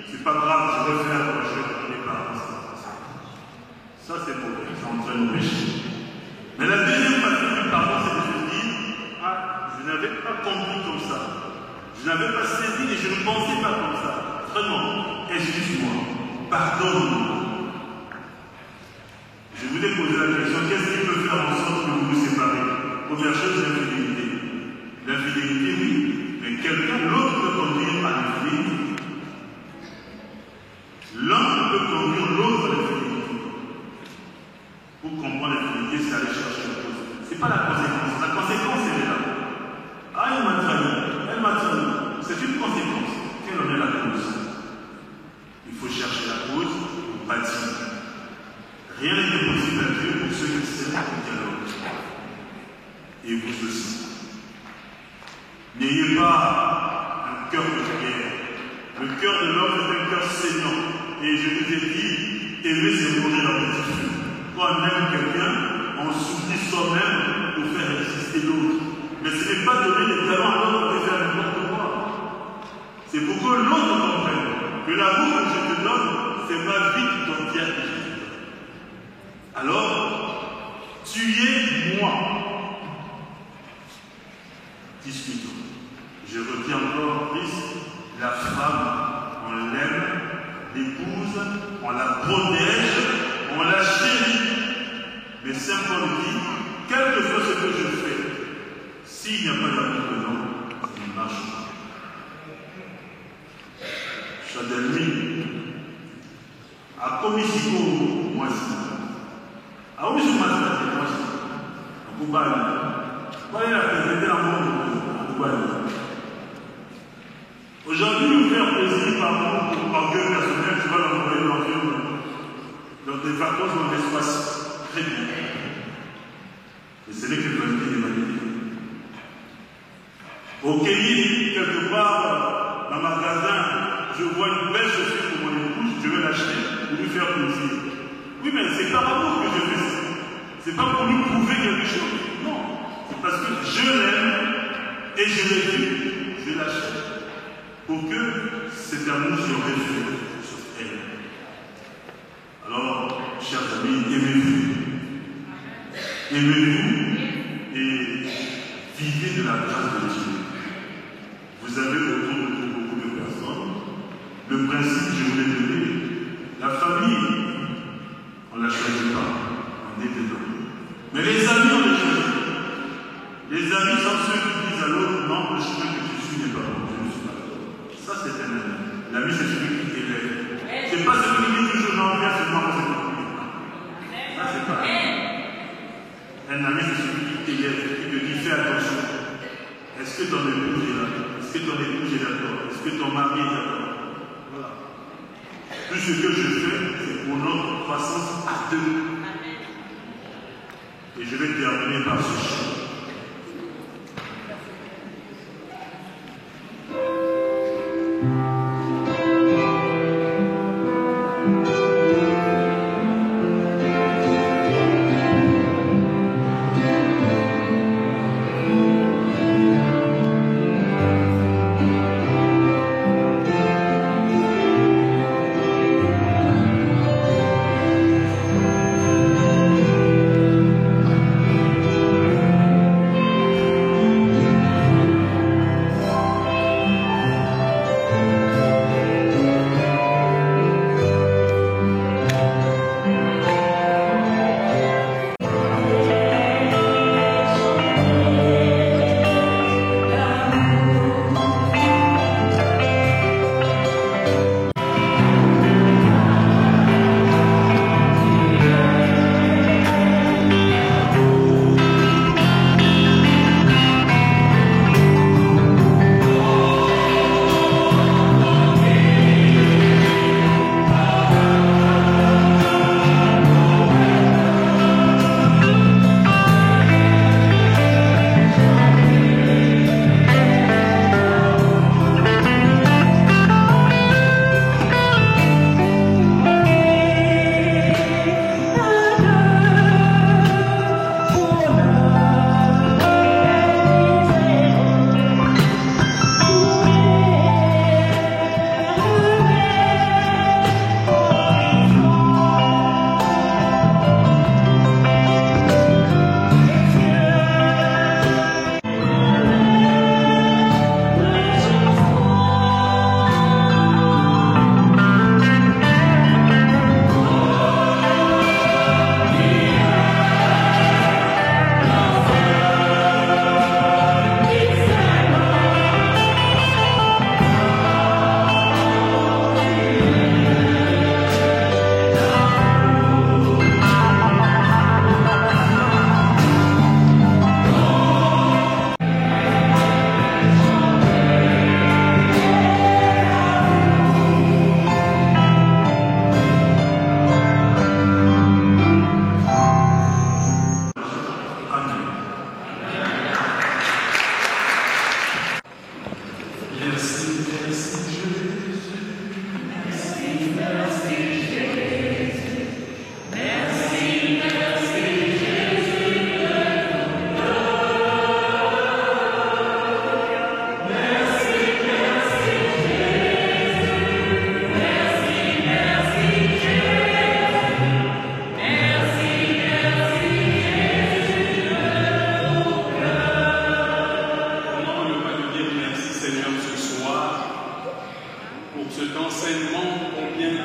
c'est pas grave, je vais faire comme je vais les parents. Ça, c'est mauvais, ça entraîne au péché. Mais la deuxième facette du pardon, c'est de se dire, ah, je n'avais pas compris comme ça. Je n'avais pas saisi et je ne pensais pas comme ça. Vraiment, excuse-moi, pardonne-moi. Je vous ai posé la question, qu'est-ce qui peut faire en sorte que vous vous séparez? Première chose, l'infidélité. L'infidélité, oui, mais quelqu'un, l'autre peut conduire à l'infidélité. L'un peut conduire l'autre à l'infidélité. Pour comprendre l'infidélité, c'est aller chercher la cause. Ce n'est pas la conséquence. La conséquence, elle est là. Ah, il m'a trahi, elle m'a trahi. C'est une conséquence. Quelle en est la cause? Il faut chercher la cause pour bâtir. Rien n'est possible à Dieu pour ceux qui s'aiment au dialogue. Et vous aussi. N'ayez pas un cœur de guerre. Le cœur de l'homme est un cœur saignant. Et je vous ai dit, aimer c'est mourir dans le petit feu. Quand on aime quelqu'un, on s'oublie soi-même pour faire exister l'autre. Mais ce n'est pas donner des talents à l'autre pour faire n'importe quoi. C'est pour que l'autre comprenne que l'amour que je te donne, c'est ma vie tout entière que je te donne. Alors, tu es moi. Discutons. Je retiens encore Christ La femme, on l'aime, l'épouse, on la protège, on la chérit. Mais Saint Paul dit, quel que soit ce que je fais, s'il n'y a pas d'amour dedans, ça ne marche pas. Chadalmi, à Comisico, moi aussi. À où je m'attends, moi aussi. À Koubaï. Koubaï a perdu l'amour à Koubaï. Aujourd'hui, nous faire plaisir par orgueil personnel, tu vas l'envoyer dans des vacances dans l'espace. Très bien. Et c'est là que je vais des validités. Au Kenya, quelque part, dans un magasin, je vois une belle chaussure pour mon épouse, je vais l'acheter pour lui faire plaisir. Oui, mais c'est par amour que je fais ça. C'est pas pour lui prouver quelque chose. Non. C'est parce que je l'aime et je l'ai vu, je l'achète. Pour que cet amour se réfléchisse sur elle. Alors, chers amis, aimez-vous. Aimez-vous et vivez de la grâce de Dieu. Vous avez autour de vous beaucoup de personnes. Le principe, je vous l'ai donné, la famille, on ne la choisit pas, on est dedans. Mais les amis, on les choisit. Les amis sont ceux qui disent à l'autre, non, le chemin que tu suis n'est pas bon, je ne suis pas bon. Ça, c'est un ami. L'ami, c'est celui qui t'élève. C'est pas celui qui dit toujours non, viens seulement dans cette communauté. Ça, c'est pas un ami. Un ami, c'est celui qui t'élève, qui te dit fais attention. Est-ce que ton épouse est là? Est-ce que ton épouse est d'accord? Est-ce que ton mari est d'accord? Voilà. Tout ce que je fais, c'est pour notre croissance à deux. Et je vais terminer par ce chant.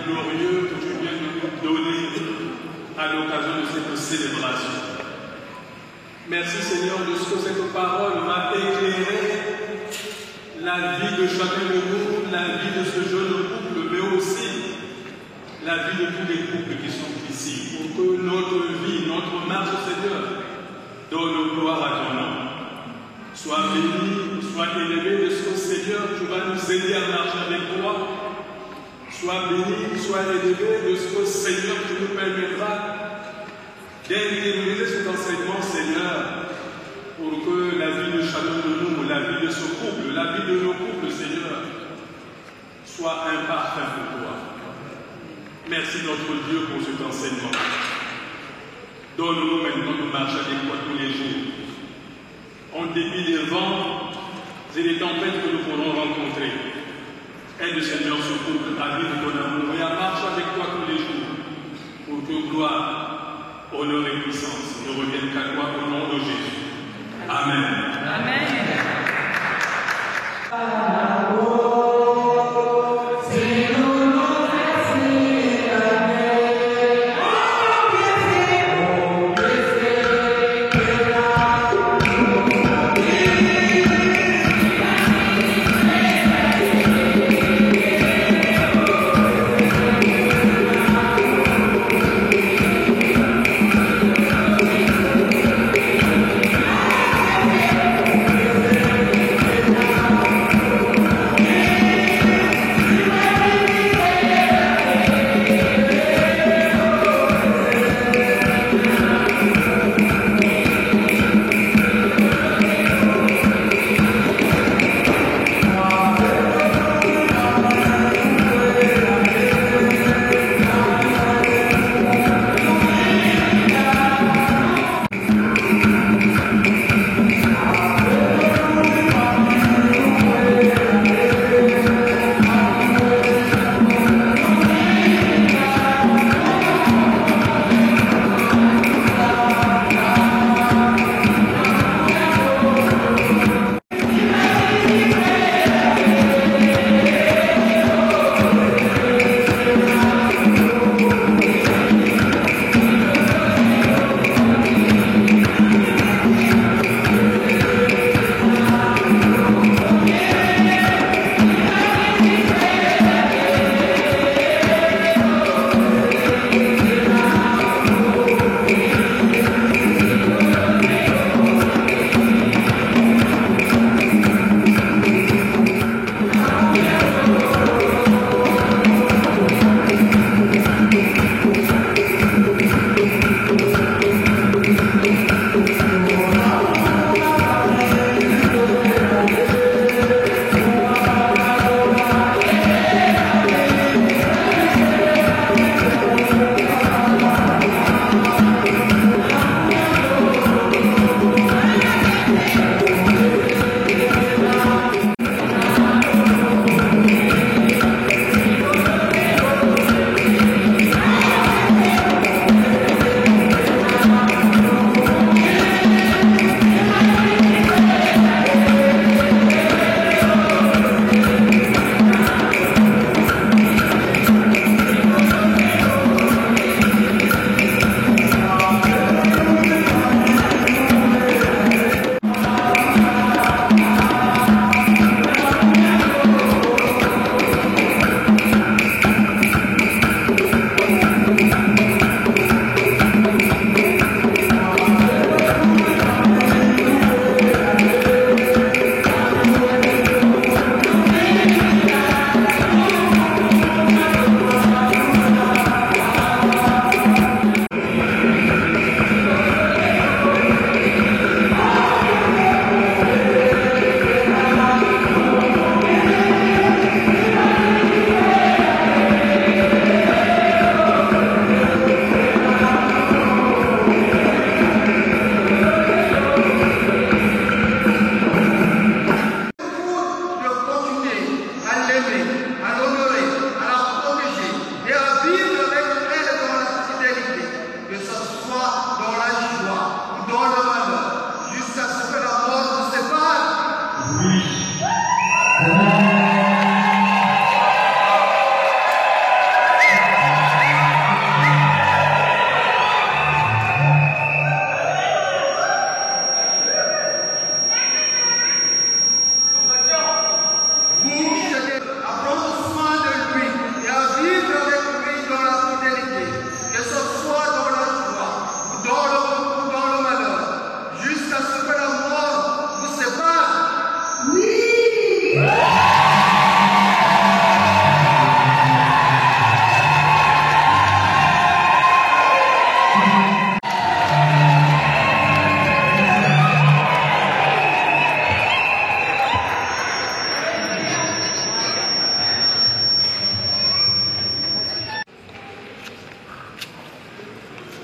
glorieux que tu viens de nous donner à l'occasion de cette célébration. Merci Seigneur de ce que cette parole va éclairer la vie de chacun de nous, la vie de ce jeune couple, mais aussi la vie de tous les couples qui sont ici, pour que notre vie, notre marche, Seigneur, donne gloire à ton nom. Sois béni, sois élevé de ce que, Seigneur, tu vas nous aider à marcher avec toi. Sois béni, sois élevé de ce que, Seigneur, tu nous permettras d'intérioriser cet enseignement, Seigneur, pour que la vie de chacun de nous, la vie de ce couple, la vie de nos couples, Seigneur, soit un parfum pour toi. Merci notre Dieu pour cet enseignement. Donne-nous maintenant de marcher avec toi tous les jours. En dépit des vents et des tempêtes que nous pourrons rencontrer. Aide Seigneur ce couple à vivre ton amour et à marcher avec toi tous les jours. Pour que gloire, honneur et puissance ne reviennent qu'à toi au nom de Jésus. Amen. Amen. Amen.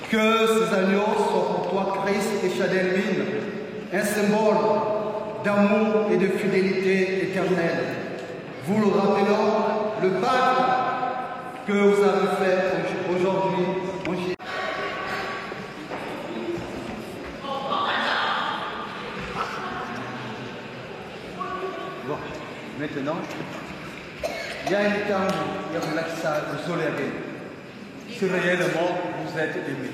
Que ces agneaux soient pour toi, Christ et Chadelvin, un symbole d'amour et de fidélité éternelle. Vous le rappelons, le pacte que vous avez fait aujourd'hui en Jésus. Bon, maintenant, il y a une temps, il y a un salle, vous allez aller. Si réellement vous êtes aimé.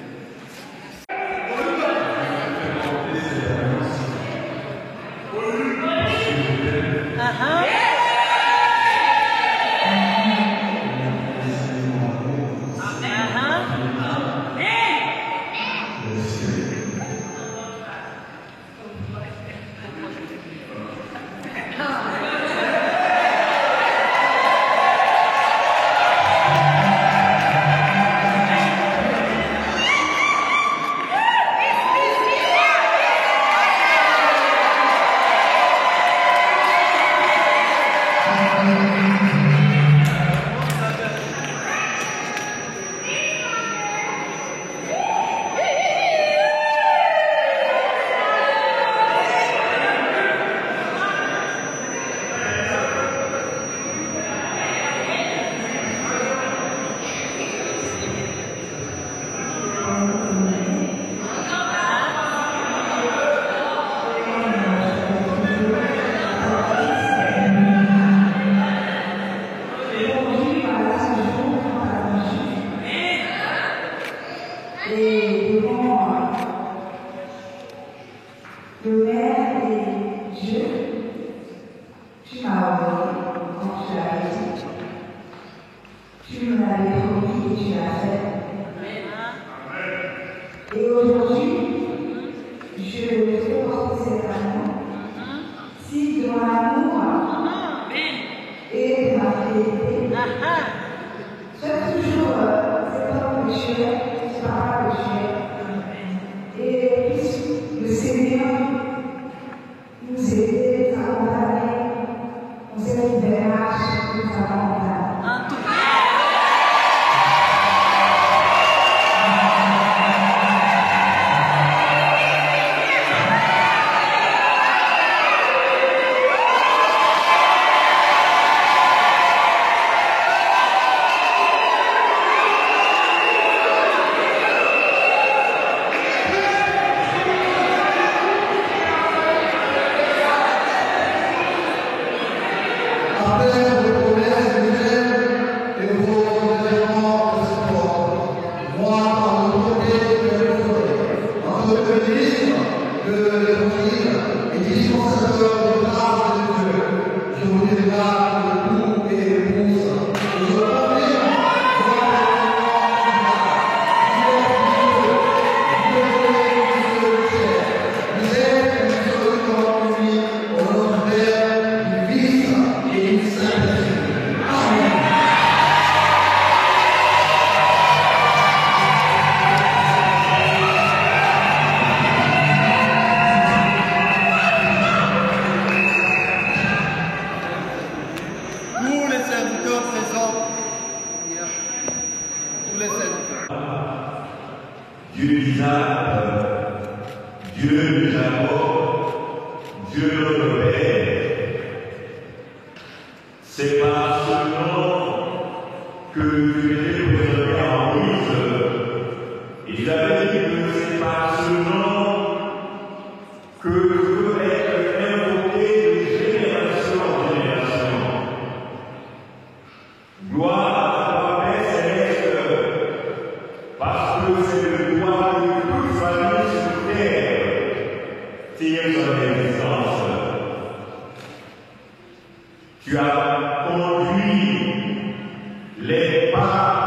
Tu as conduit les pas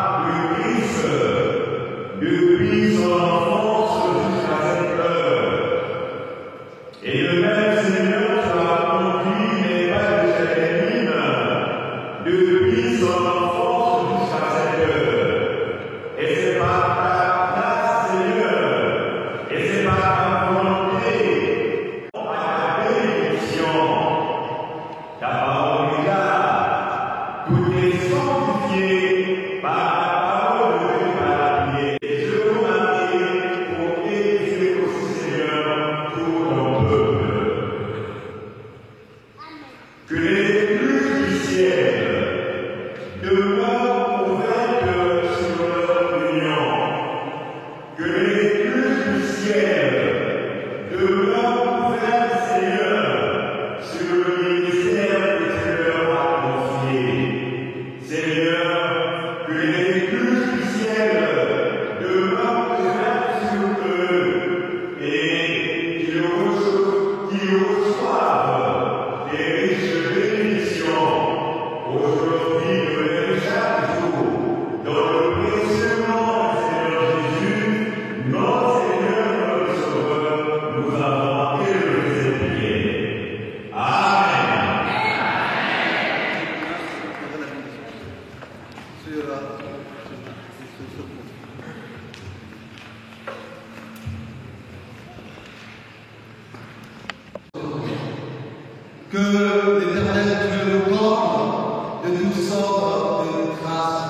Que l'Éternel Dieu nous comble de toutes sortes de grâces,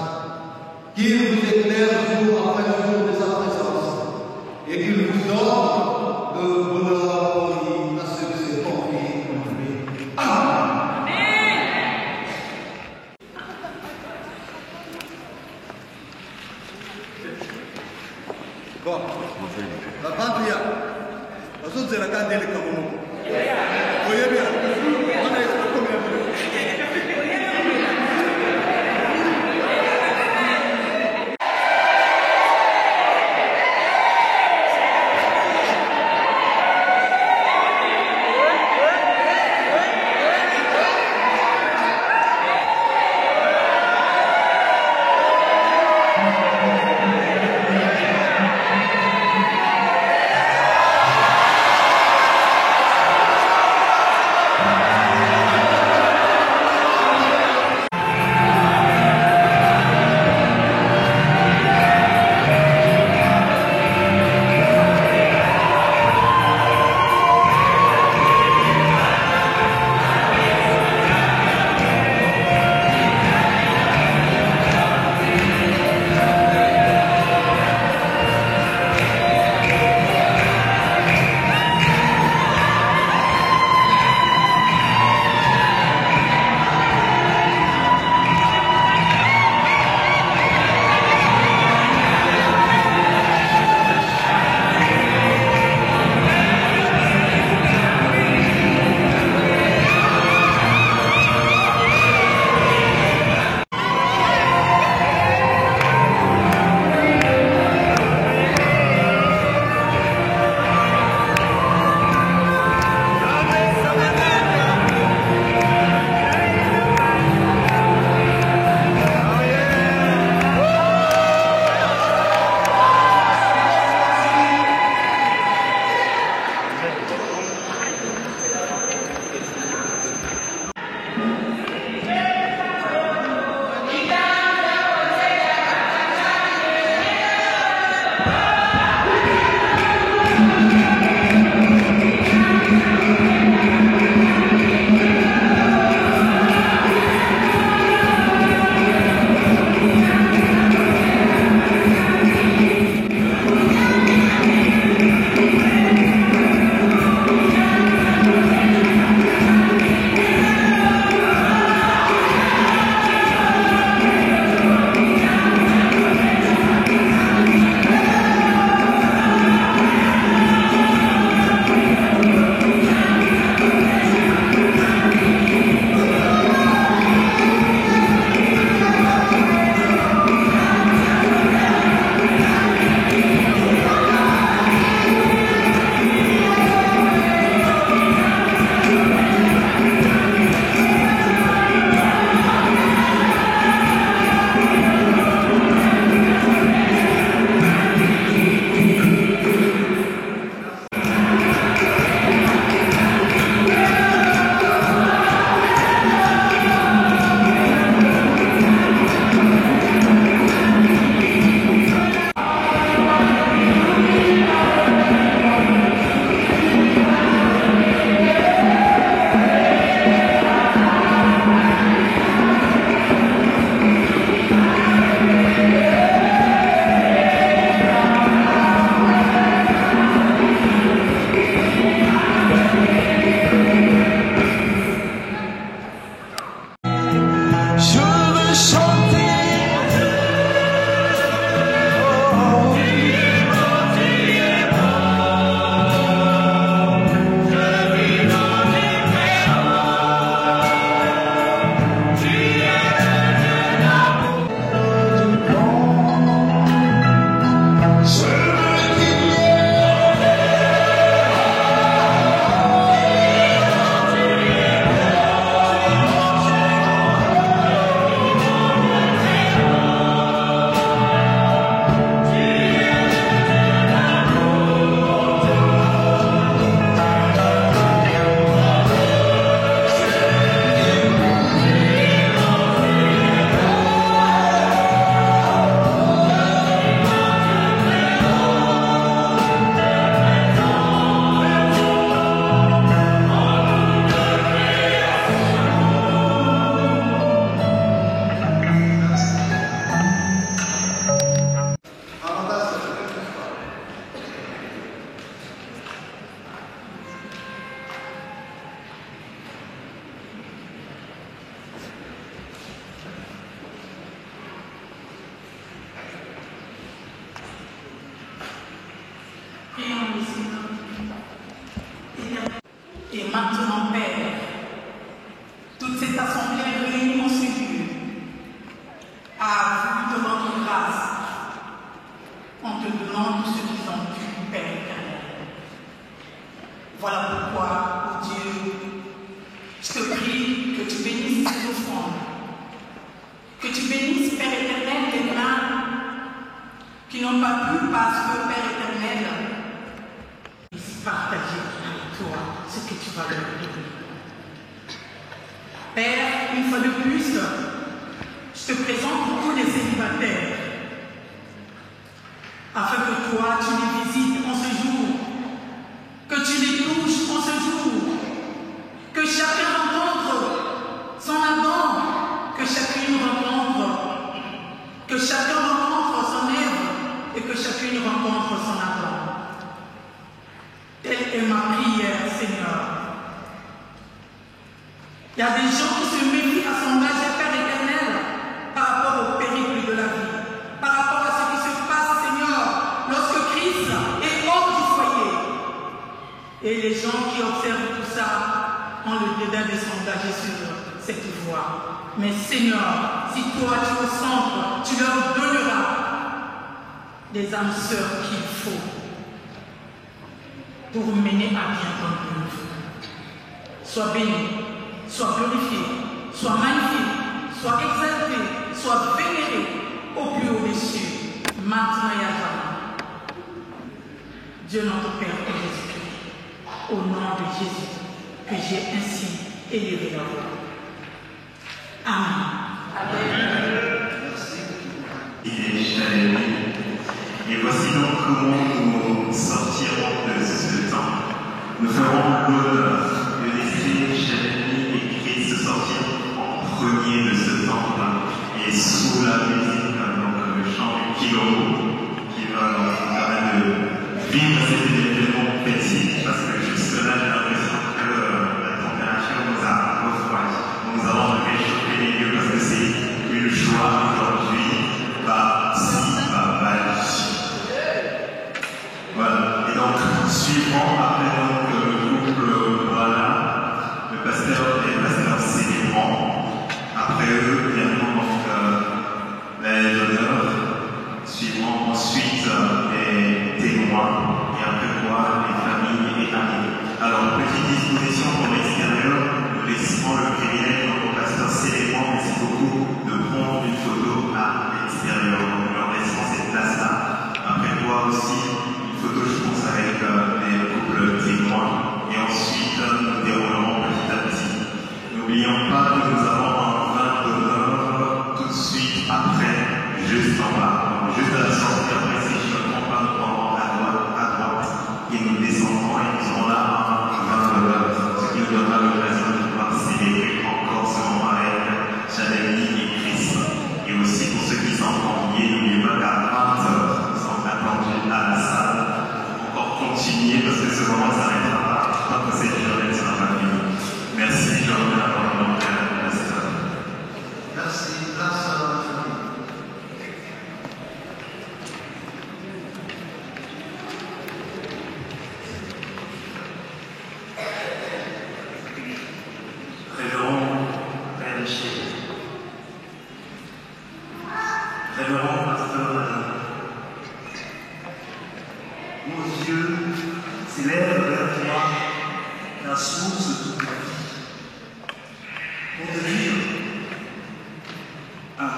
qu'il vous éclaire jour après jour de sa présence, et qu'il vous donne le bonheur promis à ceux qui se confient en lui. Amen. Bon, la patria, la soute c'est la candele comme nous. Voyez bien, on est combien de Prions le Seigneur. Et maintenant, Père, toute cette assemblée réunie en ce lieu a voulu te rendre grâce en te donnant tout ce qu'ils ont pu, Père éternel. Voilà pourquoi, oh Dieu, je te prie que tu bénisses ces offrandes, que tu bénisses, Père éternel, les mains qui n'ont pas pu, parce que, Père éternel, puissent partager avec toi ce que tu vas leur donner. Père, une fois de plus, je te présente beaucoup les célibataires, afin que toi, tu les visites en ce jour, que tu les touches en ce jour, que chacun rencontre son Adam, que chacune rencontre son Ève et que chacune rencontre son Adam. Telle est ma prière, Seigneur. Il y a des gens qui se méfient à s'engager, Père éternel, par rapport au périple de la vie, par rapport à ce qui se passe, Seigneur, lorsque Christ est hors du foyer. Et les gens qui observent tout ça ont le dédain de s'engager sur cette voie. Mais Seigneur, si toi tu au centre, tu leur donneras les âmes sœurs qu'il faut pour mener à bien ton œuvre. Sois béni, sois glorifié, sois magnifié, sois exalté, sois vénéré au plus haut des cieux, maintenant et à jamais. Dieu notre Père et Jésus-Christ, au nom de Jésus, que j'ai ainsi élevé la voix. Amen. Amen. Il est Chalebi. Et voici donc comment nous sortirons de ce temps. Nous ferons l'honneur de laisser Chalebi et Christ sortir en premier de ce temple et sous la musique, donc le chant du Kilombo qui va nous permettre de vivre cet événement petit, parce que jusque-là j'ai l'impression que la température nous a refroidi. Nous allons réchauffer les lieux parce que c'est une joie aujourd'hui. Voilà, et donc suivant après donc, le couple voilà, le pasteur et le pasteur célébrant. Après eux, évidemment donc les honneurs, suivant ensuite les témoins et après quoi les familles et amis. Alors petite disposition pour l'extérieur, nous laissons le privilège au pasteur célébrant, merci beaucoup, de prendre une photo à l'extérieur. Donc nous leur laissons cette place-là. Après quoi aussi, une photo je pense avec les couples témoins. Et ensuite nous déroulerons petit à petit. N'oublions pas que nous avons un vin d'honneur tout de suite après, juste en bas. Donc juste à la sortie après, si je ne me trompe pas, nous prendrons à droite et nous descendrons et nous aurons là un vin d'honneur, ce qui nous donnera l'occasion de pouvoir célébrer encore ce moment avec Chalebi et Christ. Et aussi pour ceux qui sont conviés, n'oubliez pas qu'à 20h, nous sommes attendus à la salle pour encore continuer parce que ce moment ne s'arrêtera pas tant que cette journée ne sera pas finie. Merci, je remets la parole au Père de la sœur. Merci, la sœur. Révérend Père Michel, révérend pasteur Alain, nos yeux s'élèvent vers toi, la source de toute la vie, pour te dire un mot,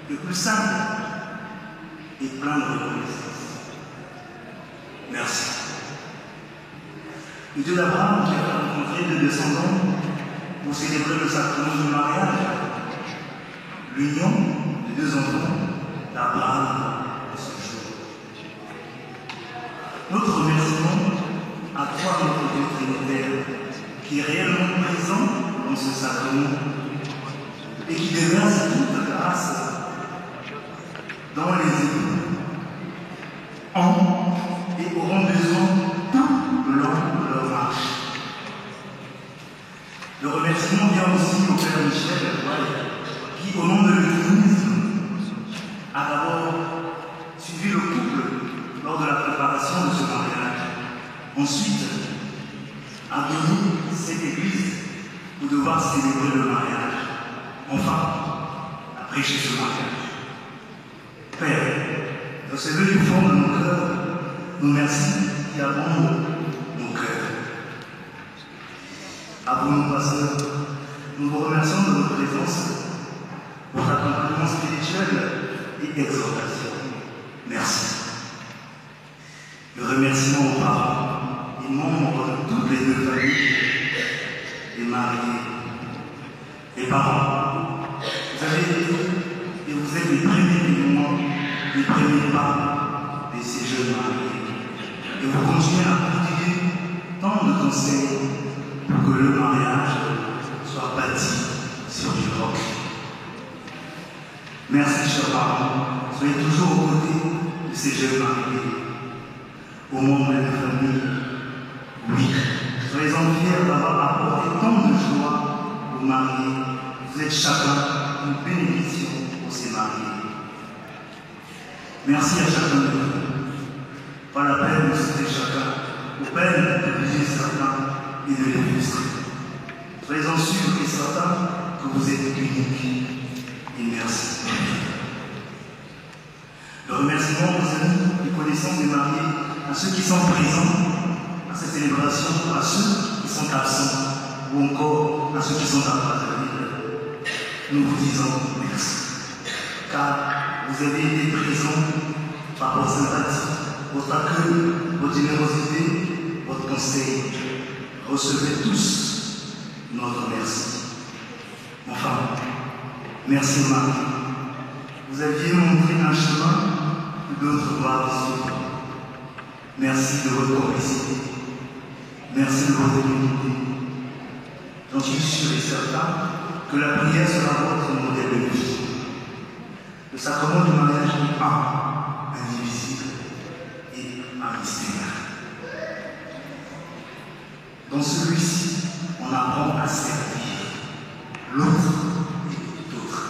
le plus simple et plein de reconnaissance. Merci. Le Dieu d'Abraham qui a fait rencontrer deux descendants pour célébrer le sacrement du mariage, l'union des deux enfants d'Abraham de ce jour. Notre remerciement à toi, notre Dieu Trinitaire, qui est réellement présent dans ce sacrement et qui déverse toute grâce dans les époux, en et auront besoin tout le long de leur marche. Le remerciement vient aussi au Père Michel, qui, au nom de l'Église, a d'abord suivi le couple lors de la préparation de ce mariage. Ensuite, abonnez cette église pour devoir célébrer le mariage. Enfin, après chez ce mariage. Père, recevez du fond de nos cœurs nos merci qui abondent nos cœurs. À vous, nos pasteurs, nous vous remercions de votre présence, votre accompagnement spirituel et exhortation. Merci. Le remerciement aux parents et membres de toutes les deux familles, les mariés, les parents. Vous avez été et vous êtes les premiers témoins, les premiers pas de ces jeunes mariés. Et vous continuez à prodiguer tant de conseils pour que le mariage soit bâti sur du roc. Merci, chers parents. Soyez toujours aux côtés de ces jeunes mariés, aux membres de la famille. Oui, soyez-en fiers d'avoir apporté tant de joie aux mariés. Vous êtes chacun une bénédiction pour ces mariés. Merci à chacun de vous. Pas la peine de citer chacun, aux peines de juger certains et de les frustrer. Soyez-en sûrs et certains que vous êtes uniques. Et merci. Le remerciement aux amis et connaissances des mariés, à ceux qui sont présents à cette célébration, à ceux qui sont absents, ou encore à ceux qui sont à Brazzaville. Nous vous disons merci. Car vous avez été présents par votre sympathie, votre accueil, votre générosité, votre conseil. Recevez tous notre merci. Enfin, merci Marie. Vous aviez montré un chemin que d'autres doivent suivre. Merci de votre complicité. Merci de votre humilité. J'en suis sûr et certain que la prière sera votre modèle de vie. Le sacrement du mariage est indivisible et un mystère. Dans celui-ci, on apprend à servir l'autre et l'autre.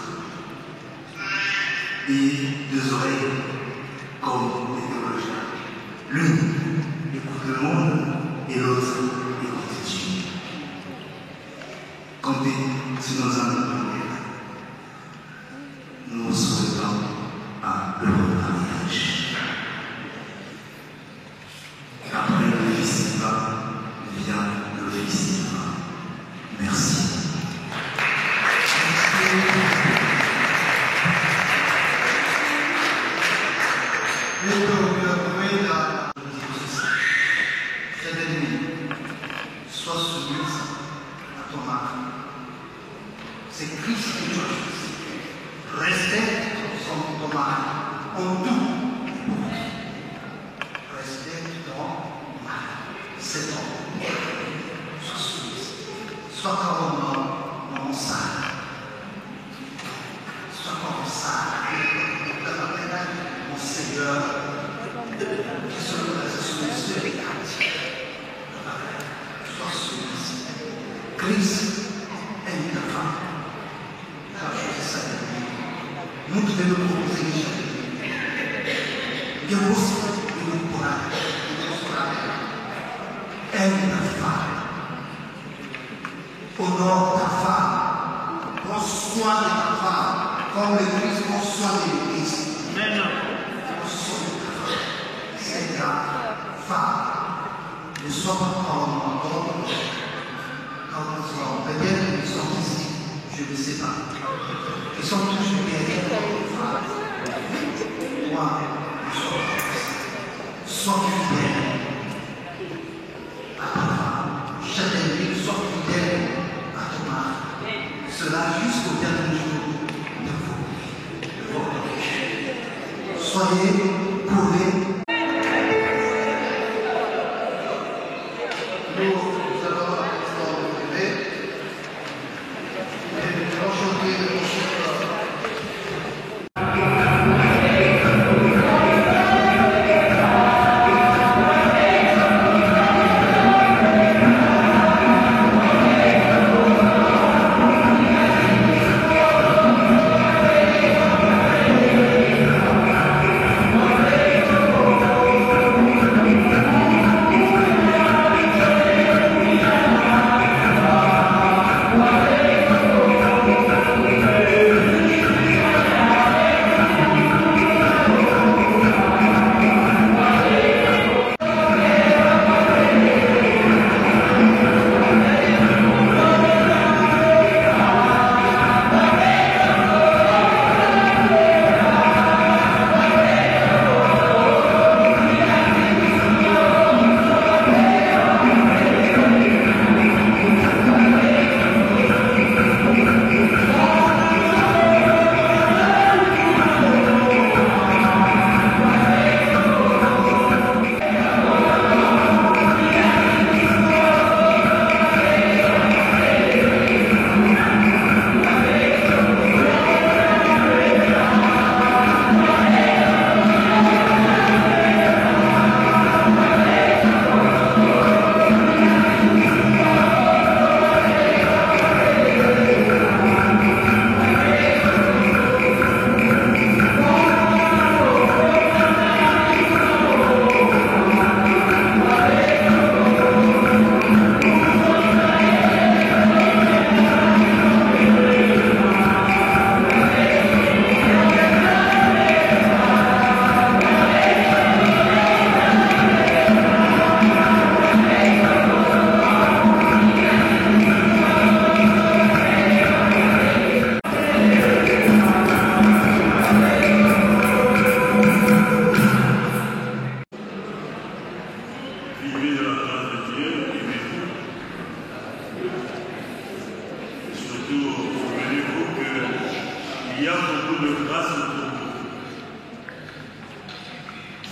Et deux oreilles, comme les théologiens. L'une écoute le monde et l'autre écoute Dieu. Comptez sur nos amis prières. Nous vous souhaitons un heureux mariage. Après le festival vient le festival. Merci. Cette nuit, sois soumise à ton mari. C'est Christ qui choisit. Respecte ton mari en tout. Respecte ton mari. C'est ton. Sois soumise. Sois comme mon sang. Sois comme ça. Mon Seigneur. Christ est une femme. Nous devons nous proposer Dieu aussi nous pourra. Aime ta femme. Honore ta femme. Prends soin de ta femme. Comme le Christ prend soin de l'Église. Amen. C'est ta femme. Ne sois pas comme peut-être ils sont ici, je ne sais pas. Ils sont toujours derrière toi, sois fidèle à ta femme. Chaque nuit, sois fidèle à ton mari. Cela jusqu'au dernier jour de votre vie. Soyez courés.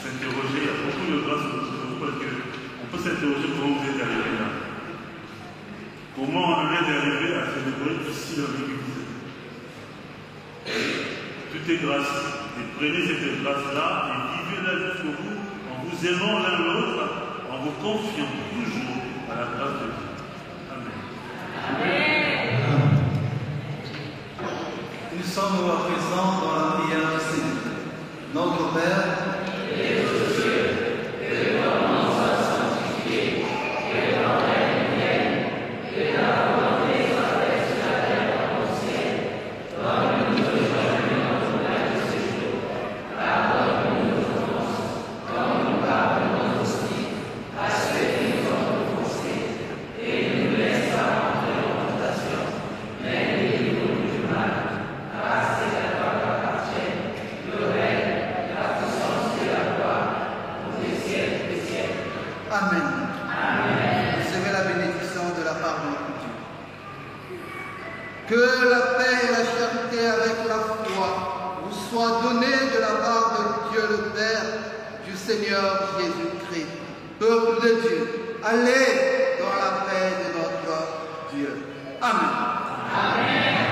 s'interroger à beaucoup de grâce parce qu'on peut s'interroger comment vous êtes arrivé là. Comment on est arrivé à célébrer ici dans l'église. Tout est grâce. Et prenez cette grâce-là et vivez-la jusqu'au bout en vous aimant l'un l'autre, en vous confiant toujours à la grâce de Dieu. Amen. Nous sommes à présent dans la prière du Seigneur. Notre Père, qui es aux cieux, que ton nom soit sanctifié, que ton règne vienne, que ta volonté soit faite sur la terre comme au ciel. Donne-nous aujourd'hui notre pain de ce jour. Pardonne-nous nos offenses, comme nous pardonnons aussi à ceux qui nous ont offensés. Et ne nous laisse pas entrer en tentation, mais délivre-nous du mal. Car c'est à toi qu'appartient le règne, la puissance et la gloire, pour les siècles des siècles. Amen. Amen. Recevez la bénédiction de la part de notre Dieu. Que la paix et la charité avec la foi vous soient données de la part de Dieu le Père, du Seigneur Jésus-Christ. Peuple de Dieu, allez dans la paix de notre Dieu. Amen. Amen. Amen.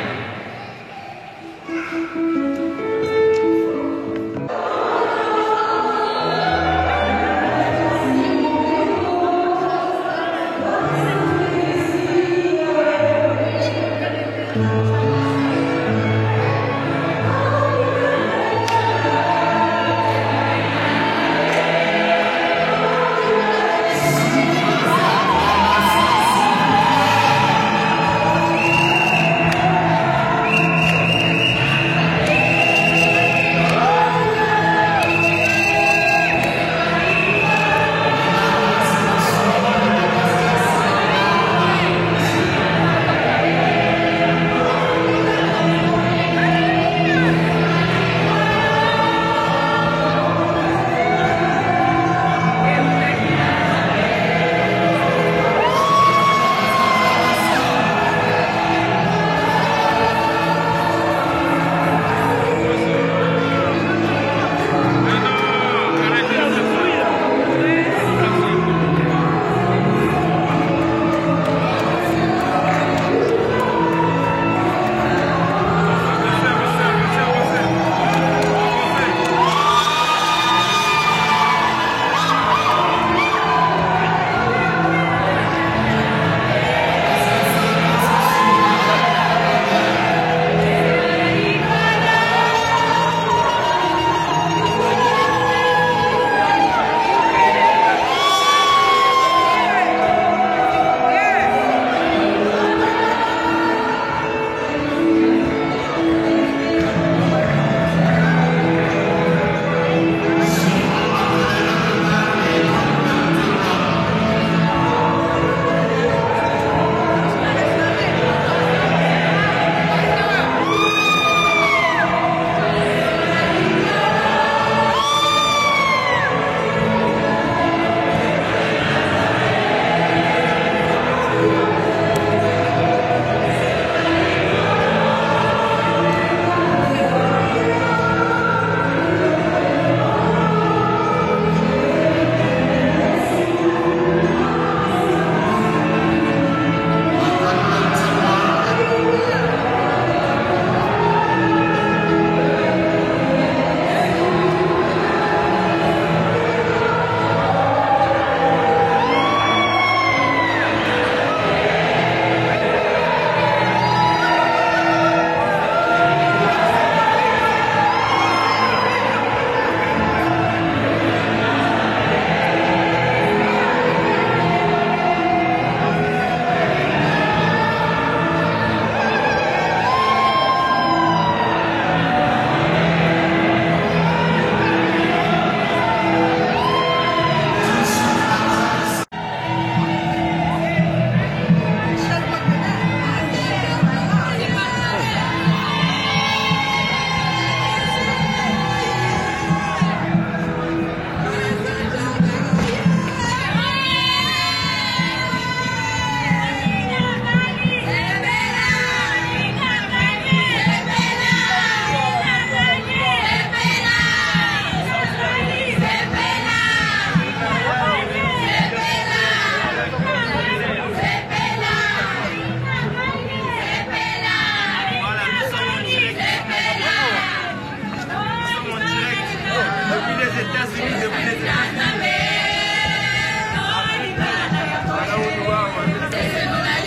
États-Unis, depuis les États-Unis.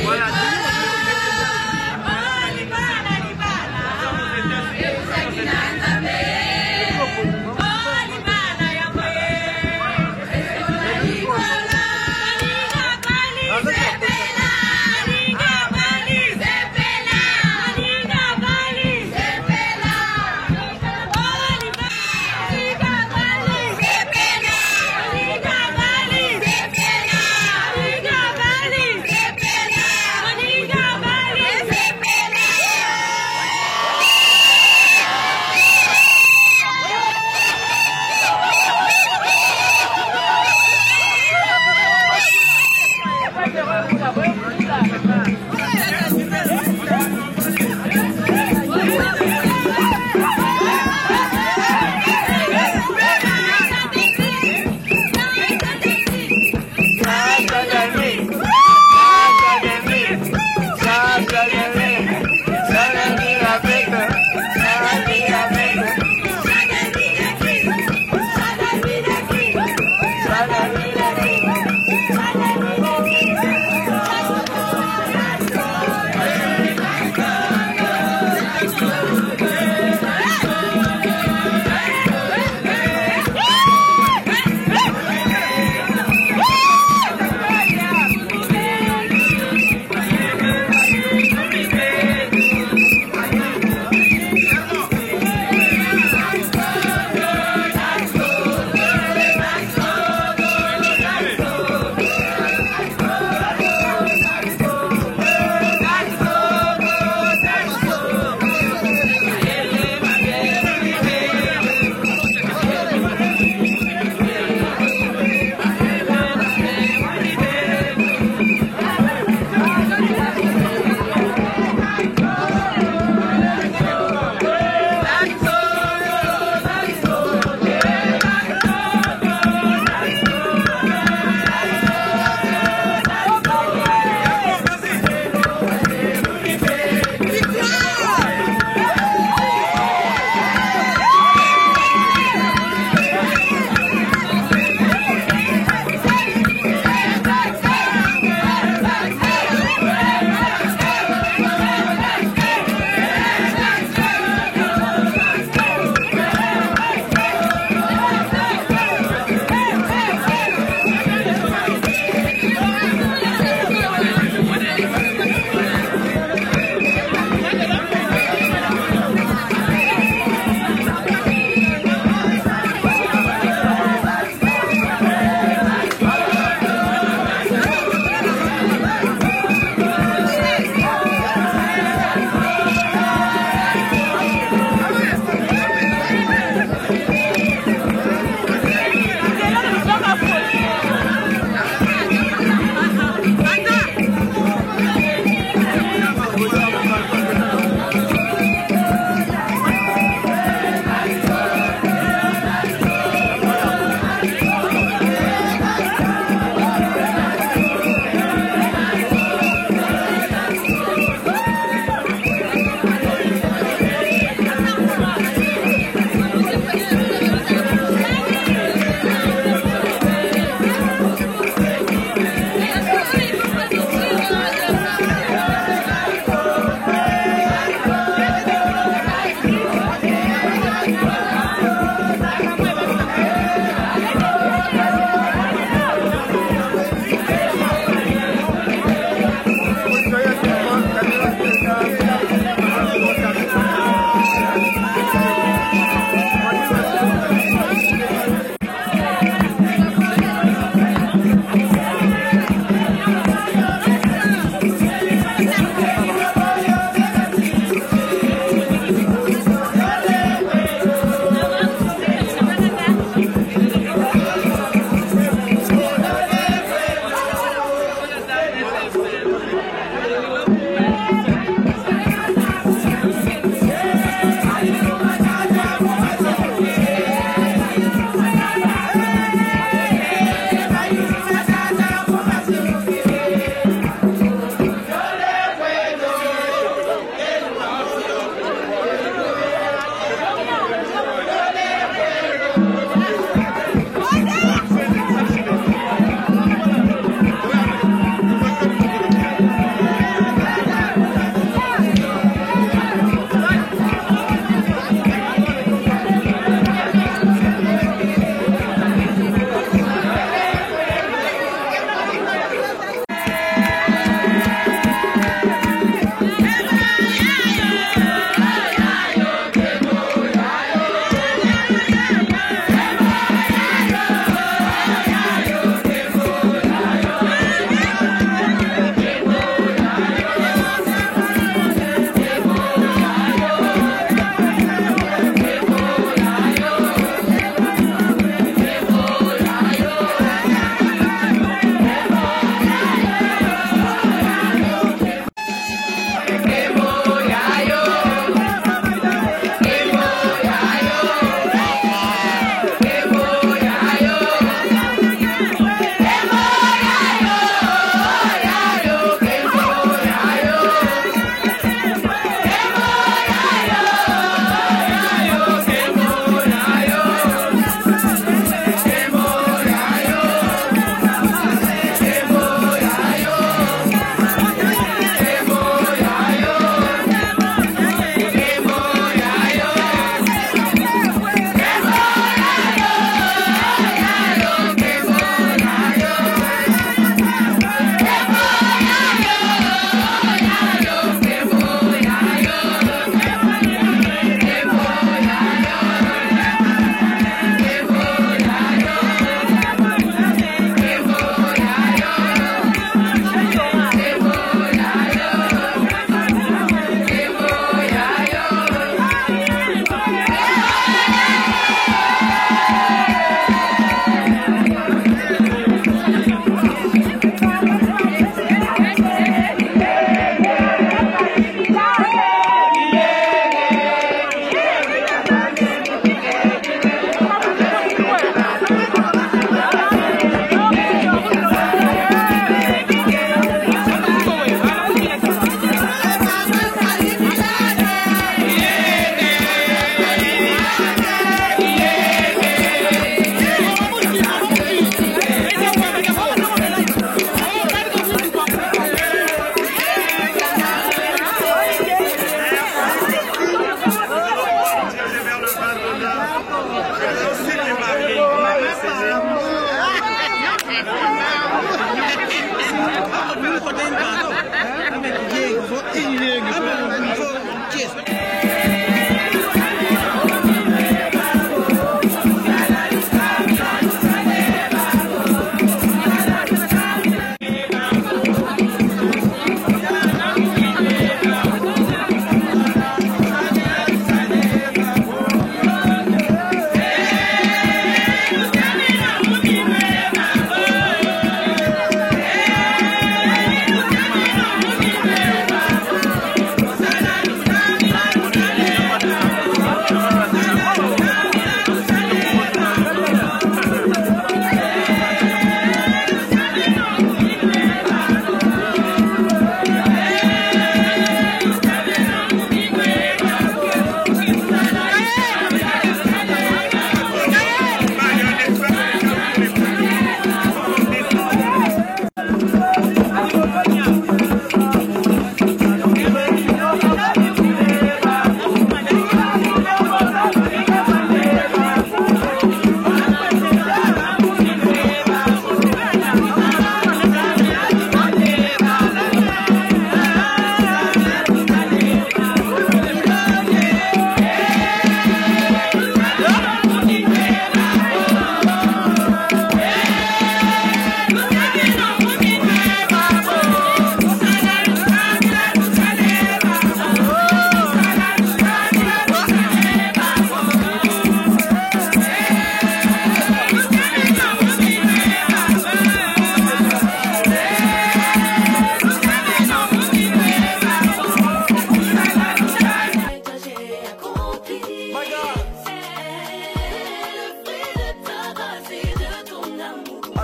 Voilà.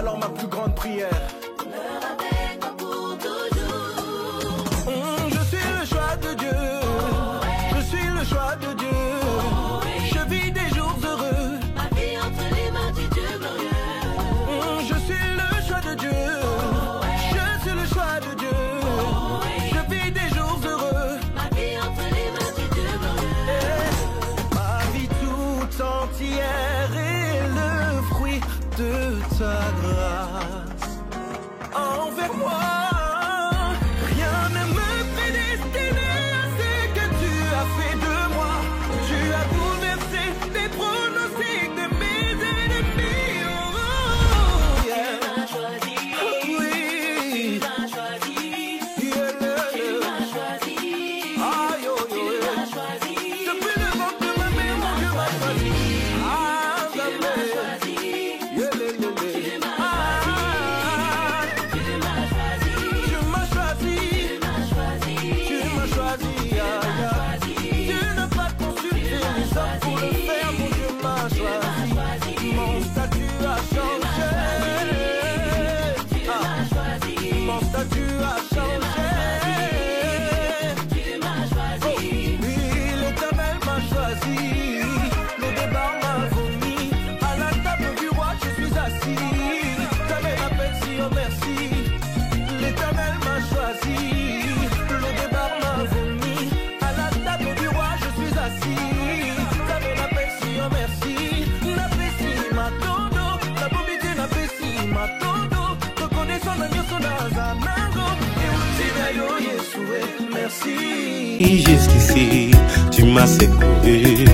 Alors ma plus grande prière, demeure avec moi pour toujours. Je suis le choix de Dieu. Je suis le choix de Dieu. Je vis des jours heureux. Ma vie entre les mains du Dieu glorieux. Je suis le choix de Dieu. Je suis le choix de Dieu. Je vis des jours heureux. Ma vie entre les mains du Dieu glorieux. Ma vie tout entière est le fruit de ta grâce envers moi. Rien ne me prédestinait à ce que tu as fait de moi. Tu as bouleversé les pronostics de mes ennemis. Oh, yeah. Tu m'as choisi. Oui. Tu m'as choisi. Yeah, yeah, Tu yeah. m'as choisi. Aïe, oh, Tu yeah. m'as choisi. Depuis le ventre de ma mère, mon Dieu m'a choisi. Ah, Tu m'as choisi. yeah, yeah, yeah, yeah. Tu m'as choisi. Tu m'as choisi. Tu m'as choisi. Tu m'as choisi. Tu m'as choisi. Tu n'as pas consulté les hommes pour le faire, mon Dieu m'a choisi. Mon statut a changé. Mon statut a changé. Oui, l'Éternel m'a choisi. Le débat m'a vomi. À la table du roi, je suis assis. Ta mère m'appelle si, oh merci. L'Éternel m'a choisi. Le débat m'a vomi. À la table du roi, je suis assis. Ta mère m'appelle si, oh merci. N'apprécie ma todo. La bobité n'apprécie ma todo. Reconnaissant la mieux son azanango. Et aussi d'ailleurs, Yeshua, merci. Jusqu'ici, tu m'as secouru,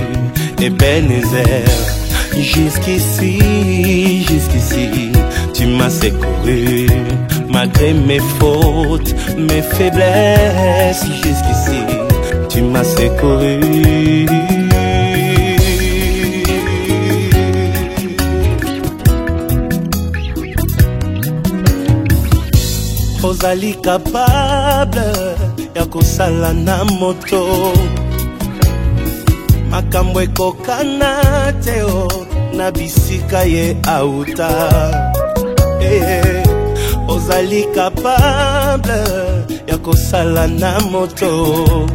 Ebenezer. Jusqu'ici, tu m'as secouru, malgré mes fautes, mes faiblesses. Jusqu'ici, tu m'as secouru. Ozali capable ya kosala na moto makambo ekokana te o na bisika ye auta. Ozali capable ya kosala na moto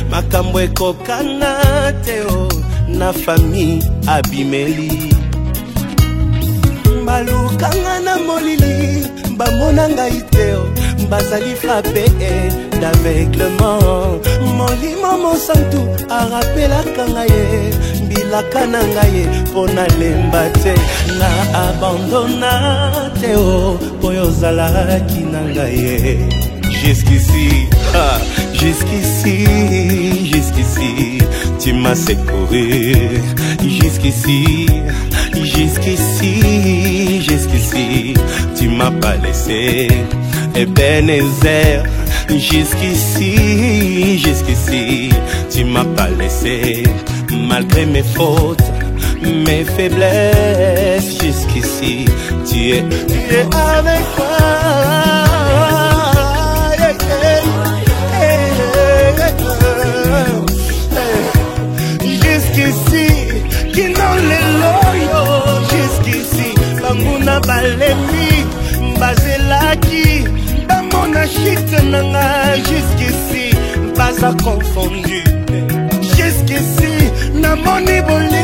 makambo ekokana te o na famille abimeli. Balukanga na molili bamona ngai te o bazali frappé d'aveuglement. Molimo mosantu arapelaka ngai mbilaka na ngai mpo nalemba te na abandona te o mpo yo ozalaki na ngai. Jusqu'ici, jusqu'ici, tu m'as secouru. Jusqu'ici, tu m'as pas laissé. Ebenezer, jusqu'ici, tu m'as pas laissé. Malgré mes fautes, mes faiblesses, jusqu'ici, tu es avec moi. Jusqu'ici, qui n'ont les loyaux. Jusqu'ici, bamuna balemi, bazelaki, bamona chite nanga. Jusqu'ici, baza confondu. Jusqu'ici, namoni boli.